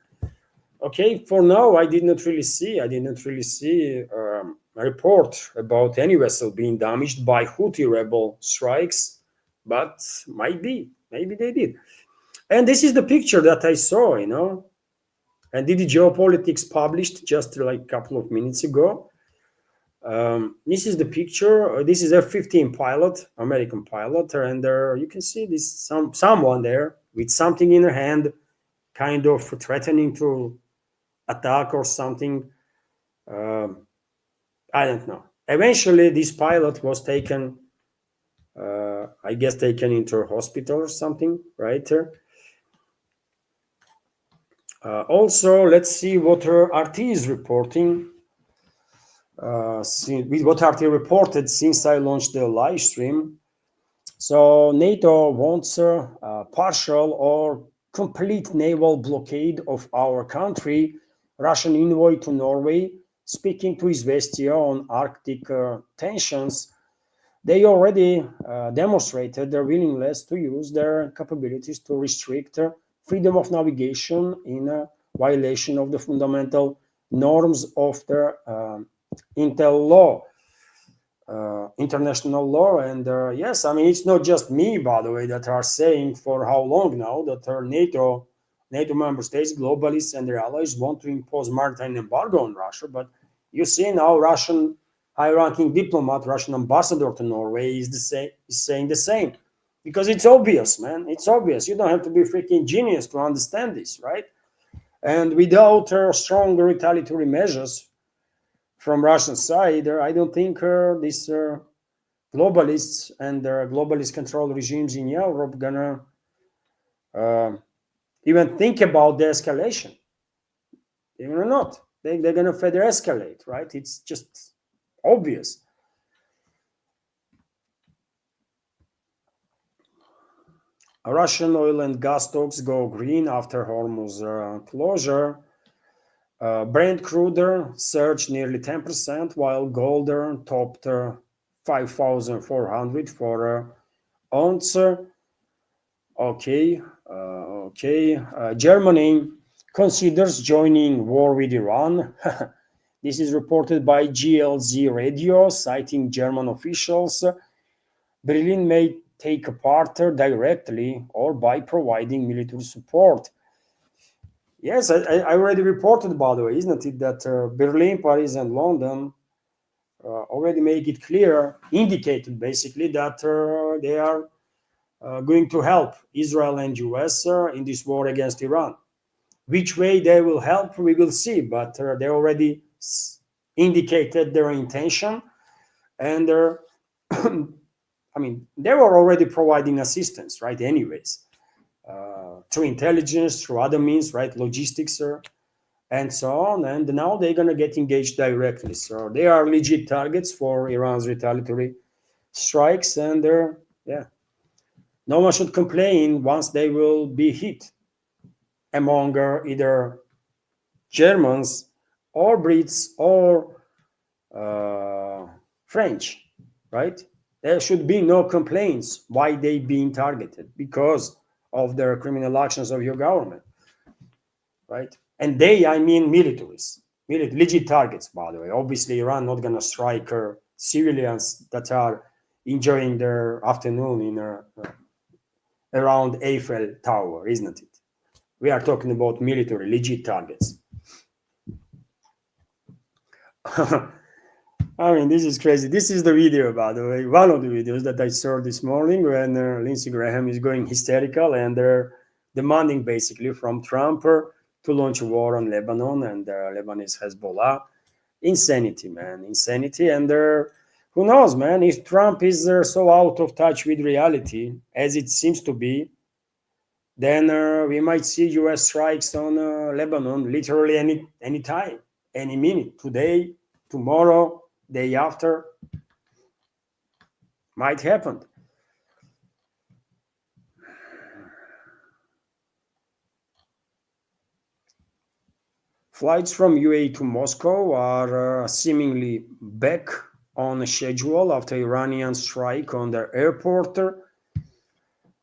Okay, for now, I did not really see a report about any vessel being damaged by Houthi rebel strikes, but maybe they did. And this is the picture that I saw, and DD Geopolitics published just like a couple of minutes ago. This is the picture. This is F-15 pilot, American pilot, and you can see this someone there with something in her hand, kind of threatening to attack or something. I don't know. Eventually, this pilot was taken, I guess, taken into a hospital or something, right? Also, let's see what RT is reporting. With what RT reported since I launched the live stream. So NATO wants a partial or complete naval blockade of our country, Russian envoy to Norway, speaking to Izvestia on Arctic tensions. They already demonstrated their willingness to use their capabilities to restrict freedom of navigation in violation of the fundamental norms of their international law. And yes, I mean, it's not just me, by the way, that are saying for how long now that our NATO member states, globalists, and their allies want to impose maritime embargo on Russia. But you see now, Russian high-ranking diplomat, Russian ambassador to Norway, is saying the same, because it's obvious, man. It's obvious. You don't have to be freaking genius to understand this, right? And without strong retaliatory measures from Russian side, I don't think these globalists and globalist control regimes in Europe gonna uh, even think about the escalation. Even or not, they're gonna further escalate, right? It's just obvious. Russian oil and gas stocks go green after Hormuz closure. Brent crude surged nearly 10%, while gold topped 5,400 for ounce. Okay, okay. Germany considers joining war with Iran. This is reported by GLZ Radio, citing German officials. Berlin may take part directly or by providing military support. Yes, I already reported, by the way, isn't it, that Berlin, Paris, and London already make it clear, indicated basically that they are going to help Israel and US in this war against Iran. Which way they will help, we will see, but they already indicated their intention, and I mean, they were already providing assistance, right? Anyways, through intelligence, through other means, right? Logistics, and so on. And now they're going to get engaged directly. So they are legit targets for Iran's retaliatory strikes. And yeah, no one should complain once they will be hit among either Germans or Brits or French, right? There should be no complaints why they being targeted because of the criminal actions of your government, right? And they, I mean militaries, legit targets, by the way. Obviously, Iran not gonna strike civilians that are enjoying their afternoon in around Eiffel Tower, isn't it? We are talking about military, legit targets. I mean, this is crazy. This is the video, by the way, one of the videos that I saw this morning when Lindsey Graham is going hysterical and they're demanding basically from Trump to launch a war on Lebanon and Lebanese Hezbollah. Insanity, man, insanity. And who knows, man, if Trump is so out of touch with reality, as it seems to be, then we might see US strikes on Lebanon literally any time, any minute, today, tomorrow, day after, might happen. Flights from UAE to Moscow are seemingly back on schedule after Iranian strike on their airport.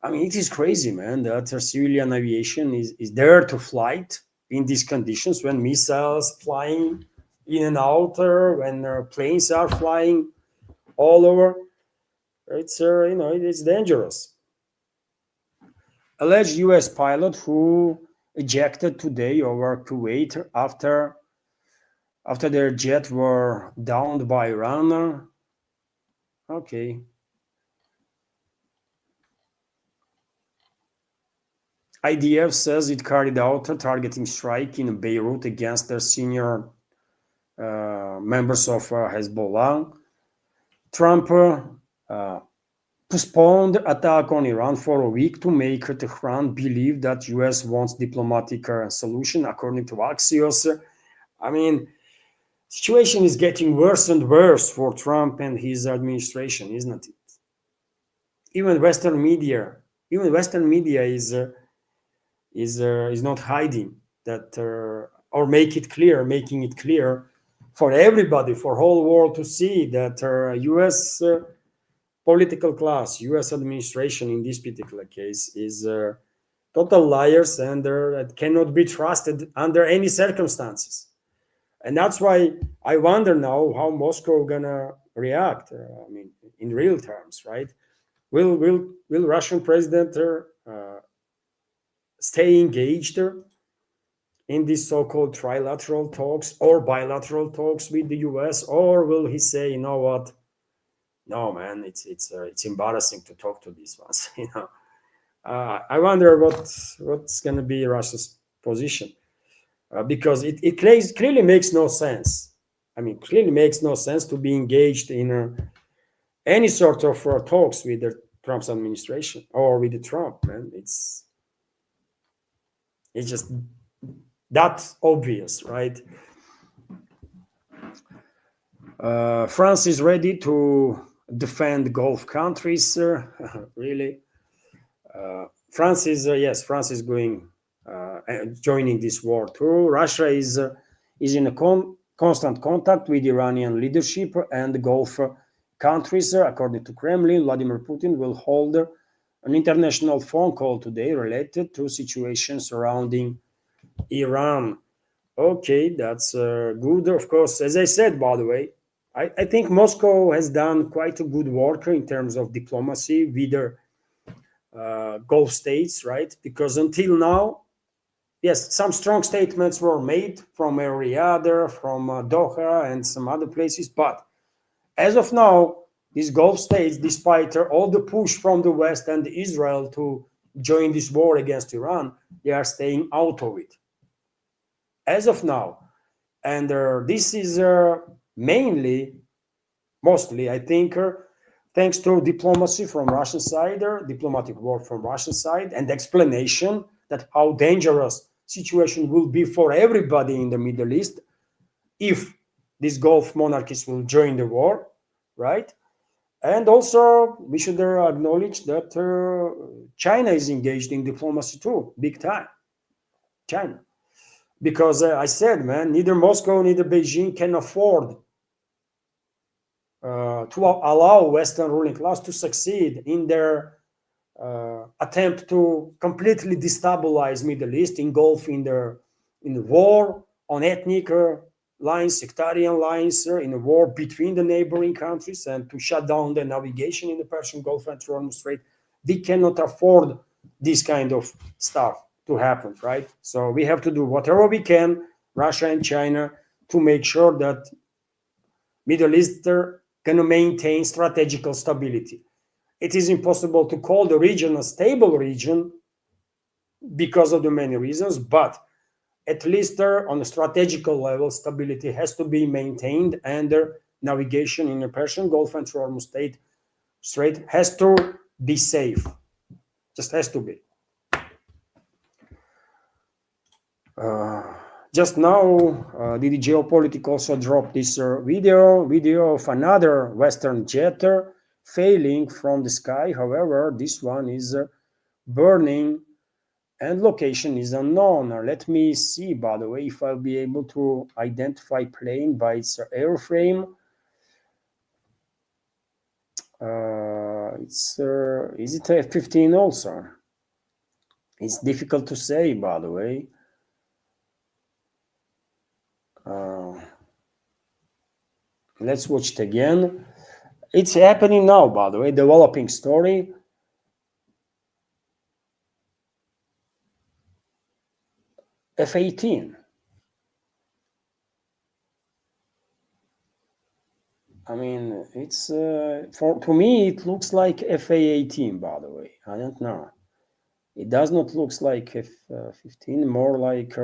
I mean, it is crazy, man, that civilian aviation is there to flight in these conditions when missiles flying in and out, when planes are flying all over. It's it's dangerous. Alleged U.S. pilot who ejected today over Kuwait after their jet were downed by Iran. Okay. IDF says it carried out a targeting strike in Beirut against their senior members of Hezbollah. Trump postponed attack on Iran for a week to make Tehran believe that US wants diplomatic solution, according to Axios. I mean, situation is getting worse and worse for Trump and his administration, isn't it? Even Western media, is not hiding that or making it clear for everybody, for whole world to see that U.S. Political class, U.S. administration in this particular case is total liars and cannot be trusted under any circumstances. And that's why I wonder now how Moscow gonna react. I mean, in real terms, right? Will Russian president stay engaged in these so-called trilateral talks or bilateral talks with the U.S., or will he say, you know what? No, man, it's embarrassing to talk to these ones. I wonder what's going to be Russia's position because it clearly makes no sense. I mean, clearly makes no sense to be engaged in any sort of talks with the Trump's administration or with the Trump, man. It's just that obvious, right? France is ready to defend Gulf countries. Really, France is yes, France is going joining this war too. Russia is in a constant contact with Iranian leadership and the Gulf countries. According to Kremlin, Vladimir Putin will hold an international phone call today related to situation surrounding Iran. Okay, that's good. Of course, as I said, by the way, I think Moscow has done quite a good work in terms of diplomacy with the Gulf states, right? Because until now, yes, some strong statements were made from Riyadh, from Doha, and some other places. But as of now, these Gulf states, despite all the push from the West and Israel to join this war against Iran, they are staying out of it. As of now. And this is mostly, I think, thanks to diplomacy from Russian side, diplomatic work from Russian side, and explanation that how dangerous situation will be for everybody in the Middle East if these Gulf monarchies will join the war, right? And also, we should acknowledge that China is engaged in diplomacy too, big time. China. Because I said, man, neither Moscow, neither Beijing can afford to allow Western ruling class to succeed in their attempt to completely destabilize Middle East, engulf in the war on ethnic lines, sectarian lines, in a war between the neighboring countries, and to shut down the navigation in the Persian Gulf and Hormuz Strait. We cannot afford this kind of stuff to happen, right? So we have to do whatever we can, Russia and China, to make sure that Middle East can maintain strategical stability. It is impossible to call the region a stable region because of the many reasons, but at least on a strategical level, stability has to be maintained, and navigation in the Persian Gulf and Hormuz Strait has to be safe. Just has to be. Just now, the Geopolitics also dropped this video of another Western jet failing from the sky. However, this one is burning and location is unknown. Let me see, by the way, if I'll be able to identify plane by its airframe. Is it a F-15 also? It's difficult to say, by the way. Let's watch it again. It's happening now, by the way, developing story. F-18. I mean, it's to me it looks like FA-18, by the way. I don't know. It does not look like F-15, more like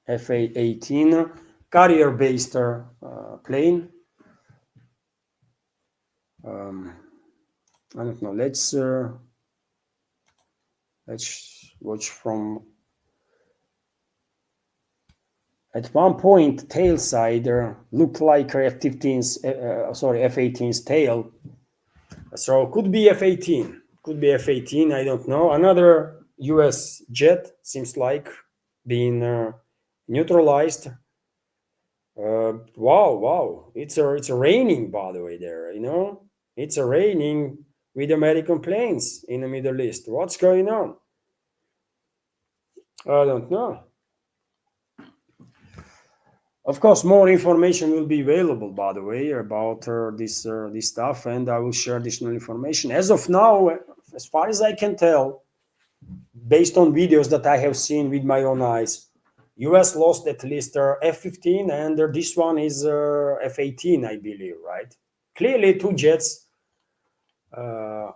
FA-18 carrier-based plane. I don't know. Let's watch from. At one point, tail side looked like F-15's, F-18's tail. So could be F-18. Could be F-18. I don't know. Another U.S. jet seems like being neutralized. Wow! It's raining, by the way. There, it's raining with American planes in the Middle East. What's going on? I don't know. Of course, more information will be available, by the way, about this stuff, and I will share additional information. As of now, as far as I can tell, based on videos that I have seen with my own eyes, US lost at least F-15, and this one is F-18, I believe, right? Clearly, two jets,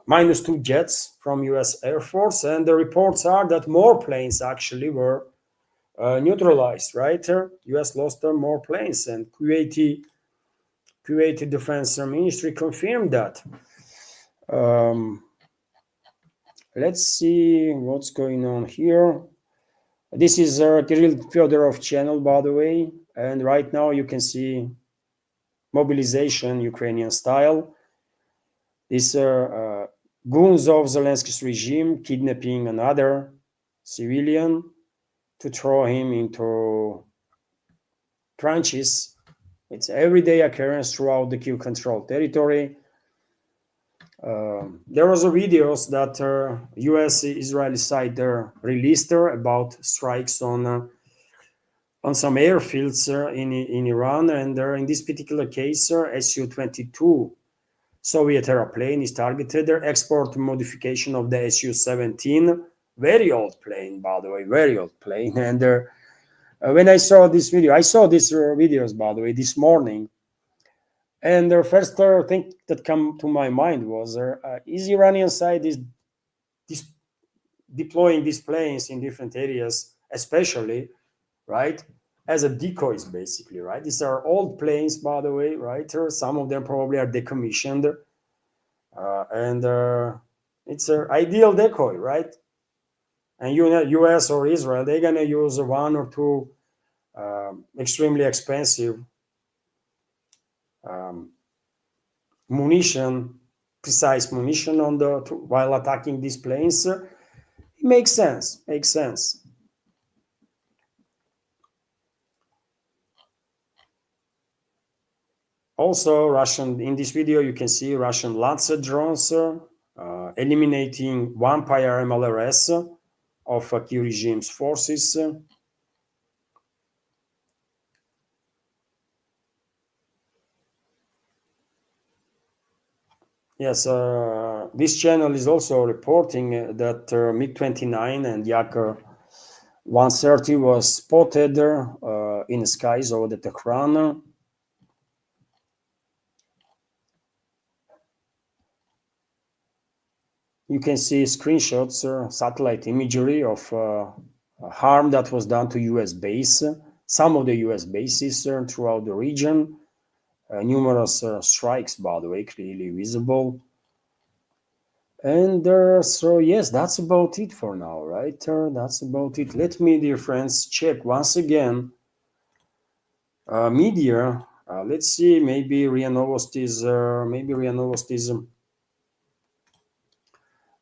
minus two jets from US Air Force, and the reports are that more planes actually were neutralized, right? US lost more planes, and Kuwaiti Defense Ministry confirmed that. Um, let's see what's going on here. This is Kirill Fyodorov channel, by the way, and right now you can see mobilization Ukrainian style. These goons of Zelensky's regime kidnapping another civilian to throw him into trenches. It's everyday occurrence throughout the Kiev controlled territory. There was a videos that U.S. Israeli side released about strikes on some airfields in Iran, and in this particular case, Su-22 Soviet airplane is targeted. Their export modification of the Su-17, very old plane, by the way, very old plane. And when I saw this video, I saw these videos, by the way, this morning. And the first thing that came to my mind was, is Iranian side is deploying these planes in different areas, especially, right, as a decoys, basically, right? These are old planes, by the way, right? Some of them probably are decommissioned, and it's an ideal decoy, right? And U.S. or Israel, they're gonna use one or two extremely expensive um, munition, precise munition on the while attacking these planes. It makes sense. Makes sense. Also, Russian in this video you can see Russian Lancer drones eliminating vampire MLRS of Kiev regime's forces. Yes, this channel is also reporting that MiG-29 and Yak 130 was spotted in the skies over the Tehran. You can see screenshots, satellite imagery of harm that was done to US base, some of the US bases throughout the region. Numerous strikes, by the way, clearly visible. And so, yes, that's about it for now, right? That's about it. Let me, dear friends, check once again media. Let's see, maybe RIA Novosti is,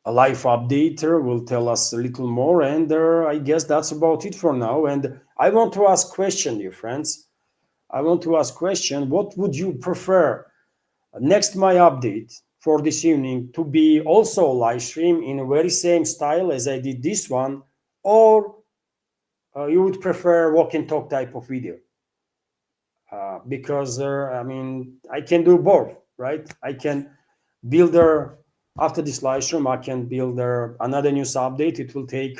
a live updater will tell us a little more, and I guess that's about it for now. And I want to ask question, dear friends. I want to ask question. What would you prefer? Next, my update for this evening to be also live stream in a very same style as I did this one, or you would prefer walk and talk type of video? Because I mean, I can do both, right? I can build after this live stream, I can build another news update. It will take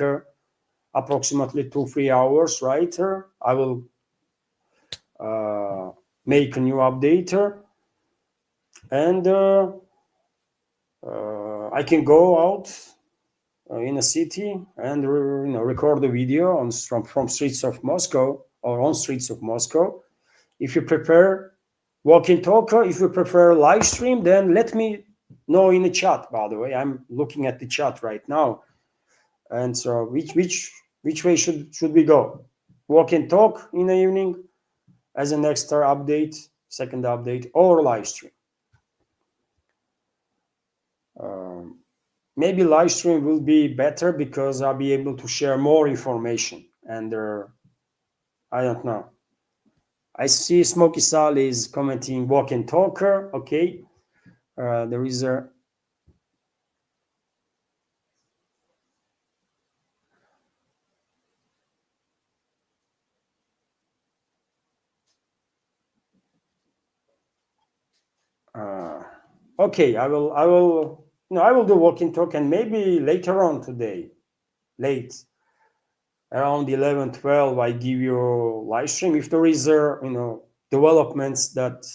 approximately 2-3 hours, right? I will make a new update, and I can go out in a city and record the video from streets of Moscow or on streets of Moscow. If you prefer walk and talk, if you prefer live stream, then let me know in the chat. By the way, I'm looking at the chat right now, and so which way should we go? Walk and talk in the evening as an extra update, second update, or live stream? Maybe live stream will be better because I'll be able to share more information, and I don't know. I see Smoky Sal is commenting walk and talker. Okay, there is a okay. I will I will do walk and talk, and maybe later on today, late around 11-12, I give you live stream if there is developments that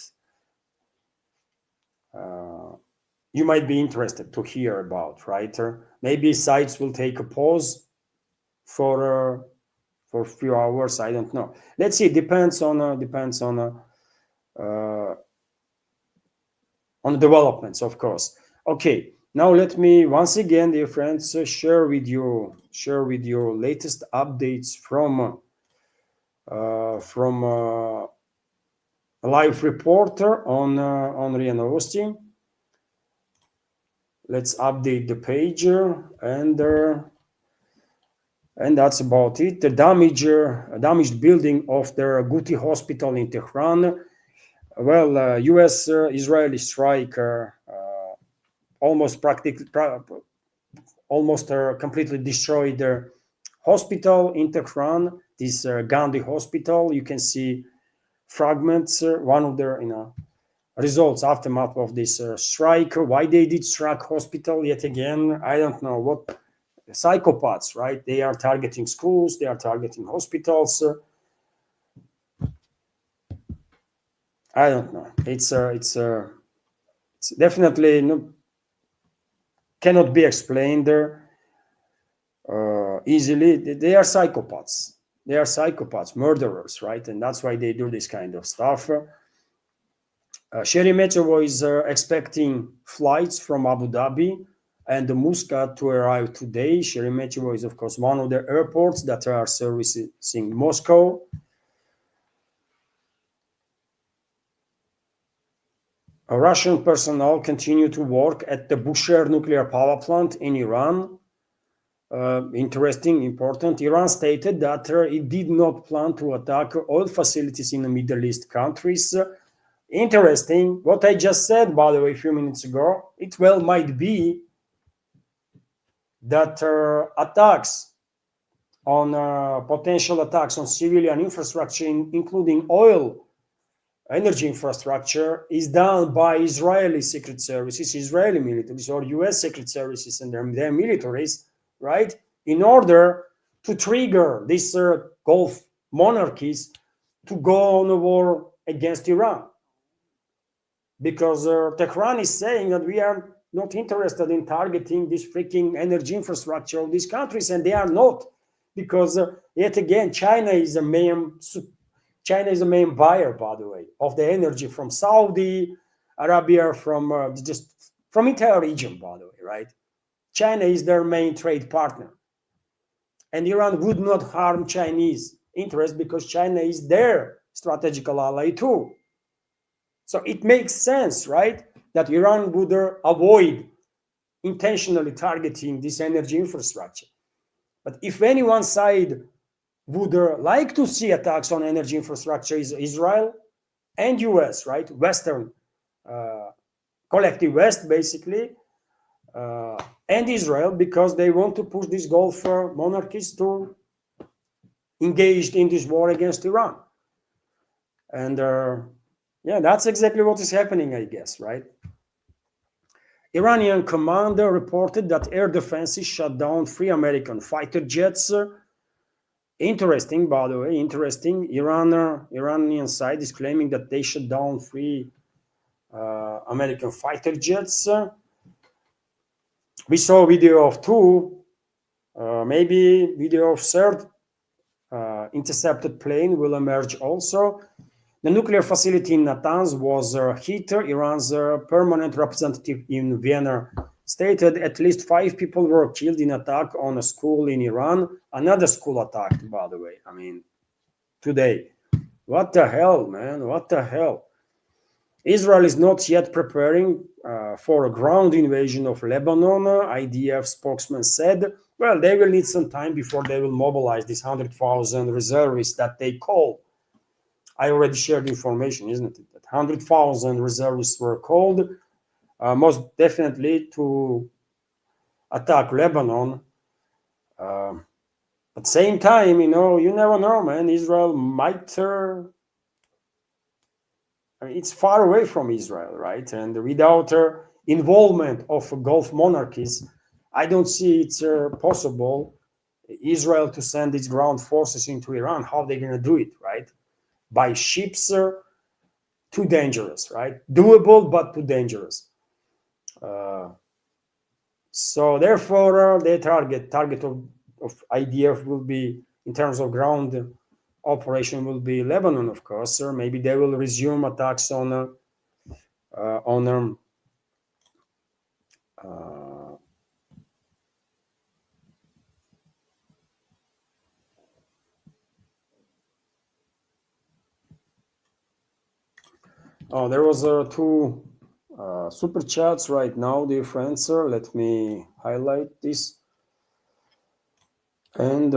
you might be interested to hear about, right? Maybe sites will take a pause for for a few hours. I don't know. Let's see. Depends on developments, of course. Okay. Now let me once again, dear friends, share with you latest updates from a live reporter on RIA Novosti. Let's update the page and that's about it. The damaged building of the Guti hospital in Tehran. Well, U.S. Israeli strike almost completely destroyed the hospital in Tehran. This Gandhi hospital. You can see fragments. One of the results aftermath of this strike. Why they did strike hospital yet again? I don't know. What psychopaths, right? They are targeting schools. They are targeting hospitals. I don't know. It's definitely cannot be explained easily. They are psychopaths. They are psychopaths, murderers, right? And that's why they do this kind of stuff. Sheremetyevo is expecting flights from Abu Dhabi and Muscat to arrive today. Sheremetyevo is, of course, one of the airports that are servicing Moscow. Russian personnel continue to work at the Bushehr nuclear power plant in Iran. Interesting, important. Iran stated that it did not plan to attack oil facilities in the Middle East countries. Interesting. What I just said, by the way, a few minutes ago, it well might be that potential attacks on civilian infrastructure, including oil, energy infrastructure, is done by Israeli secret services, Israeli militaries, or US secret services and their militaries, right? In order to trigger these Gulf monarchies to go on a war against Iran. Because Tehran is saying that we are not interested in targeting this freaking energy infrastructure of these countries, and they are not, because yet again, China is the main buyer, by the way, of the energy from Saudi Arabia, from entire region, by the way, right? China is their main trade partner, and Iran would not harm Chinese interests because China is their strategical ally too. So it makes sense, right, that Iran would avoid intentionally targeting this energy infrastructure. But if any one side would like to see attacks on energy infrastructure, is Israel and US, right? Western, collective West, basically, and Israel, because they want to push these Gulf monarchies to engage in this war against Iran. And yeah, that's exactly what is happening, I guess, right? Iranian commander reported that air defenses shot down 3 American fighter jets. Interesting, by the way, interesting. Iranian side is claiming that they shot down 3 American fighter jets. We saw a video of 2, maybe video of 3rd intercepted plane will emerge also. The nuclear facility in Natanz was hit. Iran's permanent representative in Vienna stated at least 5 people were killed in attack on a school in Iran. Another school attacked, by the way. I mean, today. What the hell, man? What the hell? Israel is not yet preparing for a ground invasion of Lebanon, IDF spokesman said. Well, they will need some time before they will mobilize these 100,000 reservists that they call. I already shared information, isn't it? That 100,000 reservists were called, most definitely to attack Lebanon. At the same time, you never know, man. Israel might... it's far away from Israel, right? And without involvement of Gulf monarchies, I don't see it's possible Israel to send its ground forces into Iran. How are they going to do it, right? By ships, too dangerous, right? Doable, but too dangerous. So therefore, the target of IDF will be in terms of ground operation will be Lebanon, of course, or maybe they will resume attacks on oh, there was two super chats right now, dear friends. Let me highlight this. And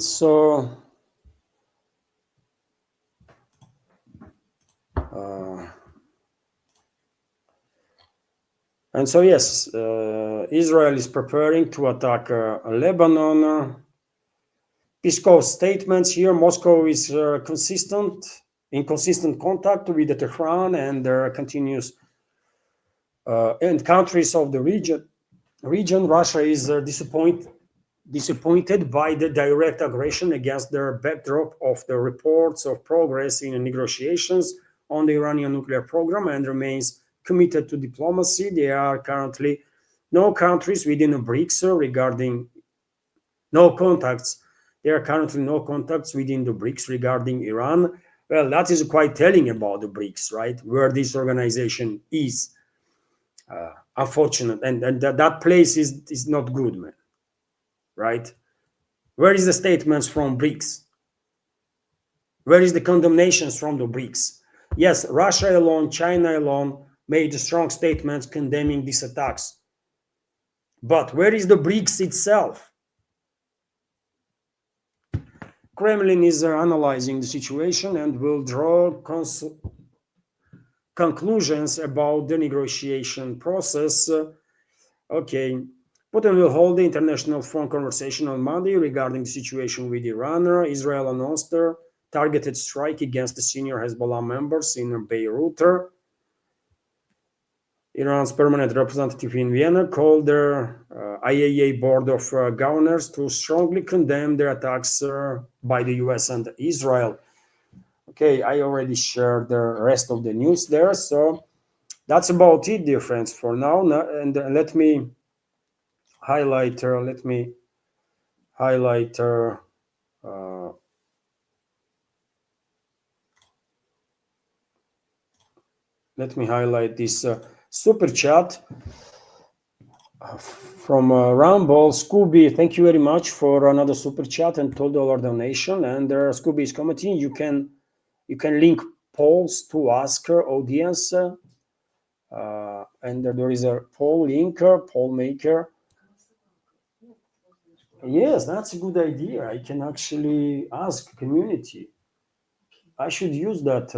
so yes, Israel is preparing to attack Lebanon. Peskov statements here: Moscow is in consistent contact with the Tehran and continues and countries of the region. Russia is disappointed by the direct aggression against their backdrop of the reports of progress in negotiations on the Iranian nuclear program and remains committed to diplomacy. There are currently no countries within the BRICS regarding no contacts. There are currently no contacts within the BRICS regarding Iran. Well, that is quite telling about the BRICS, right? Where this organization is. Unfortunate, and that place is not good, man. Right? Where is the statements from BRICS? Where is the condemnations from the BRICS? Yes, Russia alone, China alone made strong statements condemning these attacks. But where is the BRICS itself? Kremlin is analyzing the situation and will draw conclusions about the negotiation process. Okay, Putin will hold the international phone conversation on Monday regarding the situation with Iran. Israel announced a targeted strike against the senior Hezbollah members in Beirut. Iran's permanent representative in Vienna called their IAEA board of governors to strongly condemn the attacks by the US and Israel. Okay, I already shared the rest of the news there, so that's about it, dear friends, for now. And let me highlight. Let me highlight this super chat from Rumble. Scooby, thank you very much for another super chat and $12 donation. And Scooby is commenting. You can link polls to ask her audience, and there is a poll linker, poll maker. Yes, that's a good idea. I can actually ask community. I should use that,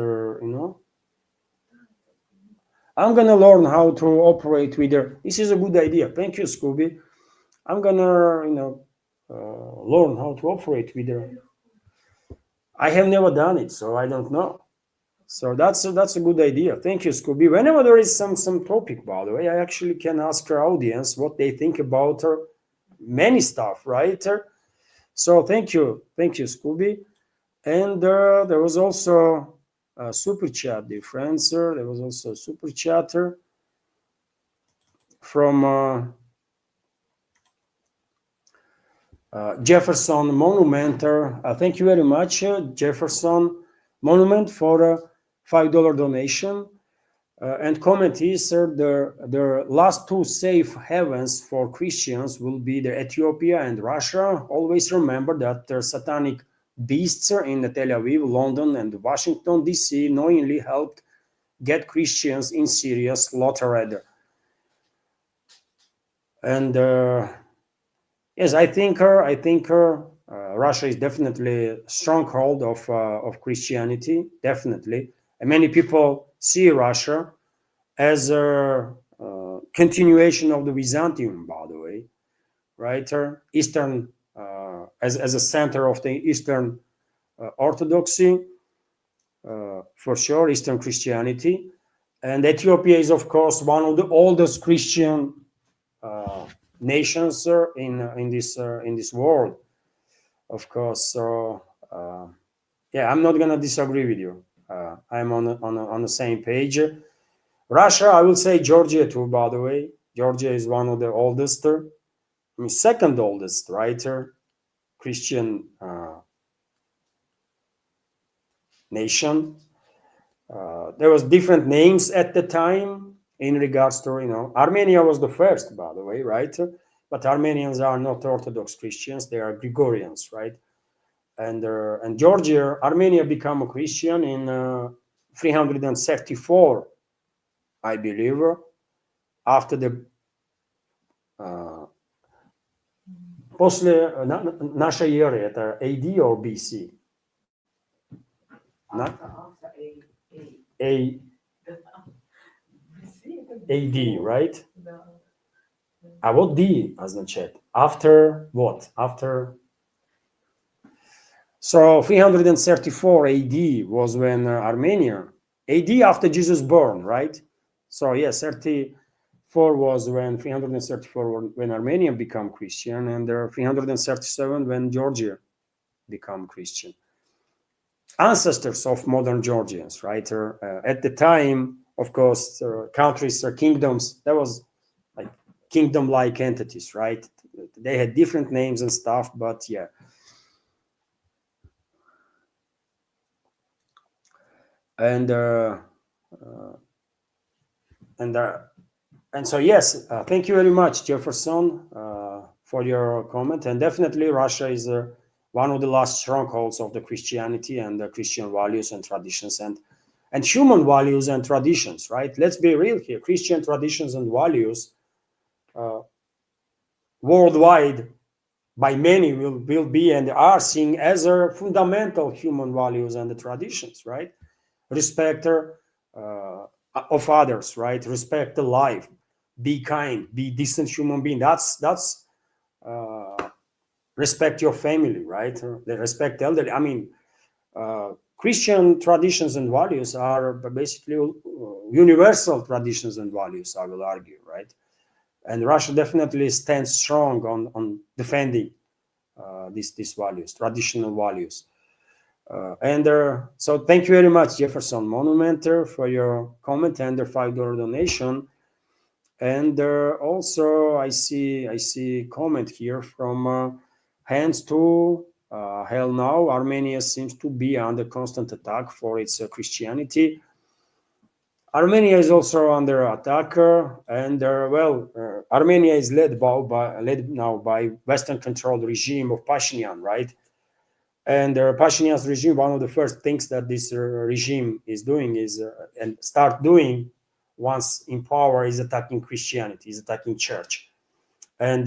I'm gonna learn how to operate with her. This is a good idea. Thank you, Scooby. I'm gonna, learn how to operate with her. I have never done it, so I don't know. So that's a good idea. Thank you, Scooby. Whenever there is some topic, by the way, I actually can ask our audience what they think about her. Many stuff, right? So thank you, Scooby. And there was also a super chat, dear friends. There was also a super chatter from Jefferson Monument. Thank you very much, Jefferson Monument, for a $5 donation. And comment is, the last two safe havens for Christians will be the Ethiopia and Russia. Always remember that the satanic beasts in Tel Aviv, London, and Washington, D.C. knowingly helped get Christians in Syria slaughtered. And yes, I think Russia is definitely a stronghold of Christianity, definitely. And many people see Russia as a continuation of the Byzantium, by the way, right? Eastern, as a center of the Eastern Orthodoxy, for sure, Eastern Christianity. And Ethiopia is, of course, one of the oldest Christian nations in this world, of course. So yeah, I'm not gonna disagree with you. I'm on the same page. Russia, I will say Georgia too, by the way. Georgia is one of the oldest, second oldest, right, Christian nation. There was different names at the time in regards to, Armenia was the first, by the way, right? But Armenians are not Orthodox Christians; they are Gregorians, right? And Georgia, Armenia became a Christian in 334, I believe, after the после нашей эры, это AD or BC? AD, right? А вот D означает after what? After. So 334 AD was when Armenia, AD after Jesus born, right? So yes, 34 was when 334 when Armenia become Christian, and 337 when Georgia become Christian. Ancestors of modern Georgians, right? At the time, of course, countries or kingdoms, that was like kingdom-like entities, right? They had different names and stuff, but yeah. And so yes, thank you very much, Jefferson, for your comment. And definitely, Russia is one of the last strongholds of the Christianity and the Christian values and traditions and human values and traditions, right? Let's be real here. Christian traditions and values worldwide by many will be and are seen as fundamental human values and the traditions, right? Respect of others, right? Respect the life, be kind, be decent human being. That's respect your family, right? They respect elderly. I mean, Christian traditions and values are basically universal traditions and values, I will argue, right? And Russia definitely stands strong on defending these values, traditional values. So thank you very much, Jefferson Monument, for your comment and the $5 donation. And also I see comment here from Hands to Hell Now. Armenia seems to be under constant attack for its Christianity. Armenia is also under attack, and Armenia is led now by Western-controlled regime of Pashinyan, right? And Pashinyan's regime, one of the first things that this regime is doing is, and start doing once in power, is attacking Christianity, is attacking church. And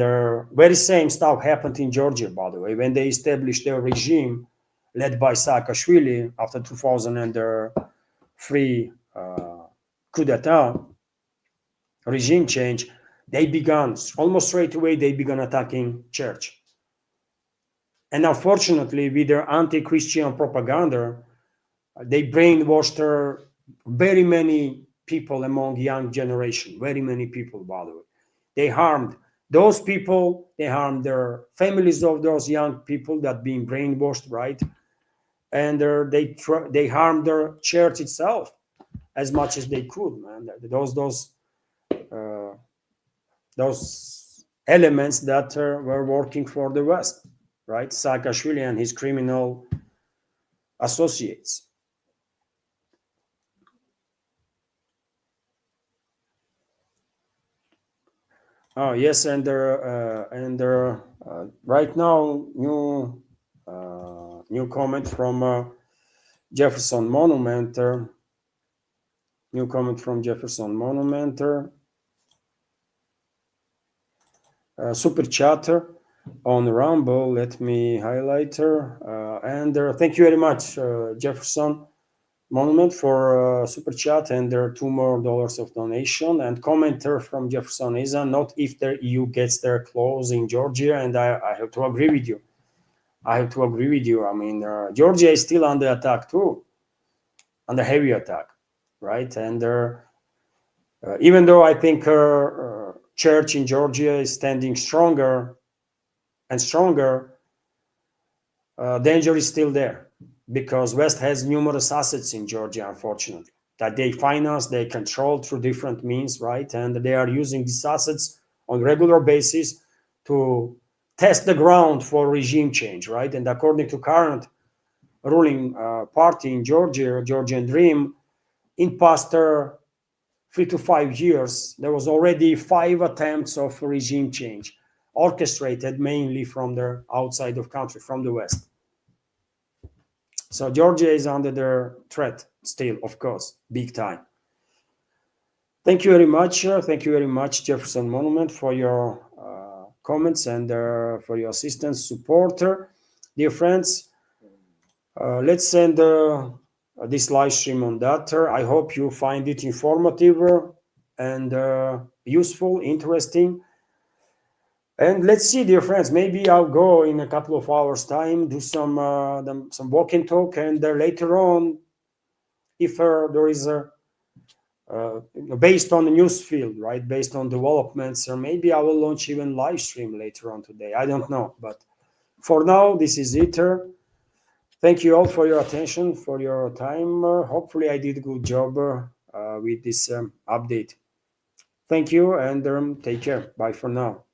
very same stuff happened in Georgia, by the way, when they established their regime led by Saakashvili after 2003 coup d'etat, regime change. They began, almost straight away, they began attacking church. And unfortunately, with their anti-Christian propaganda, they brainwashed very many people among young generation, very many people, by the way. They harmed those people, they harmed their families of those young people that being brainwashed, right? And they harmed their church itself as much as they could, man. Those elements that were working for the West, right? Saakashvili and his criminal associates. Oh yes, and right now new comment from Jefferson Monument. New comment from Jefferson Monument. Super chatter on Rumble. Let me highlight her. And thank you very much, Jefferson Monument, for super chat, and there are $2 more of donation. And commenter from Jefferson is not if the EU gets their claws in Georgia, and I have to agree with you. I mean, Georgia is still under attack too, under heavy attack, right? And even though I think church in Georgia is standing stronger and stronger, danger is still there because West has numerous assets in Georgia, unfortunately, that they finance, they control through different means, right? And they are using these assets on regular basis to test the ground for regime change, right? And according to current ruling party in Georgia, Georgian Dream, in past 3 to 5 years, there was already 5 attempts of regime change, orchestrated mainly from the outside of country, from the West. So Georgia is under the threat still, of course, big time. Thank you very much. Thank you very much, Jefferson Monument, for your comments and for your assistance, support. Dear friends, let's send this live stream on that. I hope you find it informative and useful, interesting. And let's see, dear friends, maybe I'll go in a couple of hours' time, do some walk and talk, and later on, if there is a based on the news field, right? Based on developments, or maybe I will launch even live stream later on today. I don't know, but for now, this is it. Thank you all for your attention, for your time. Hopefully, I did a good job with this update. Thank you, and take care. Bye for now.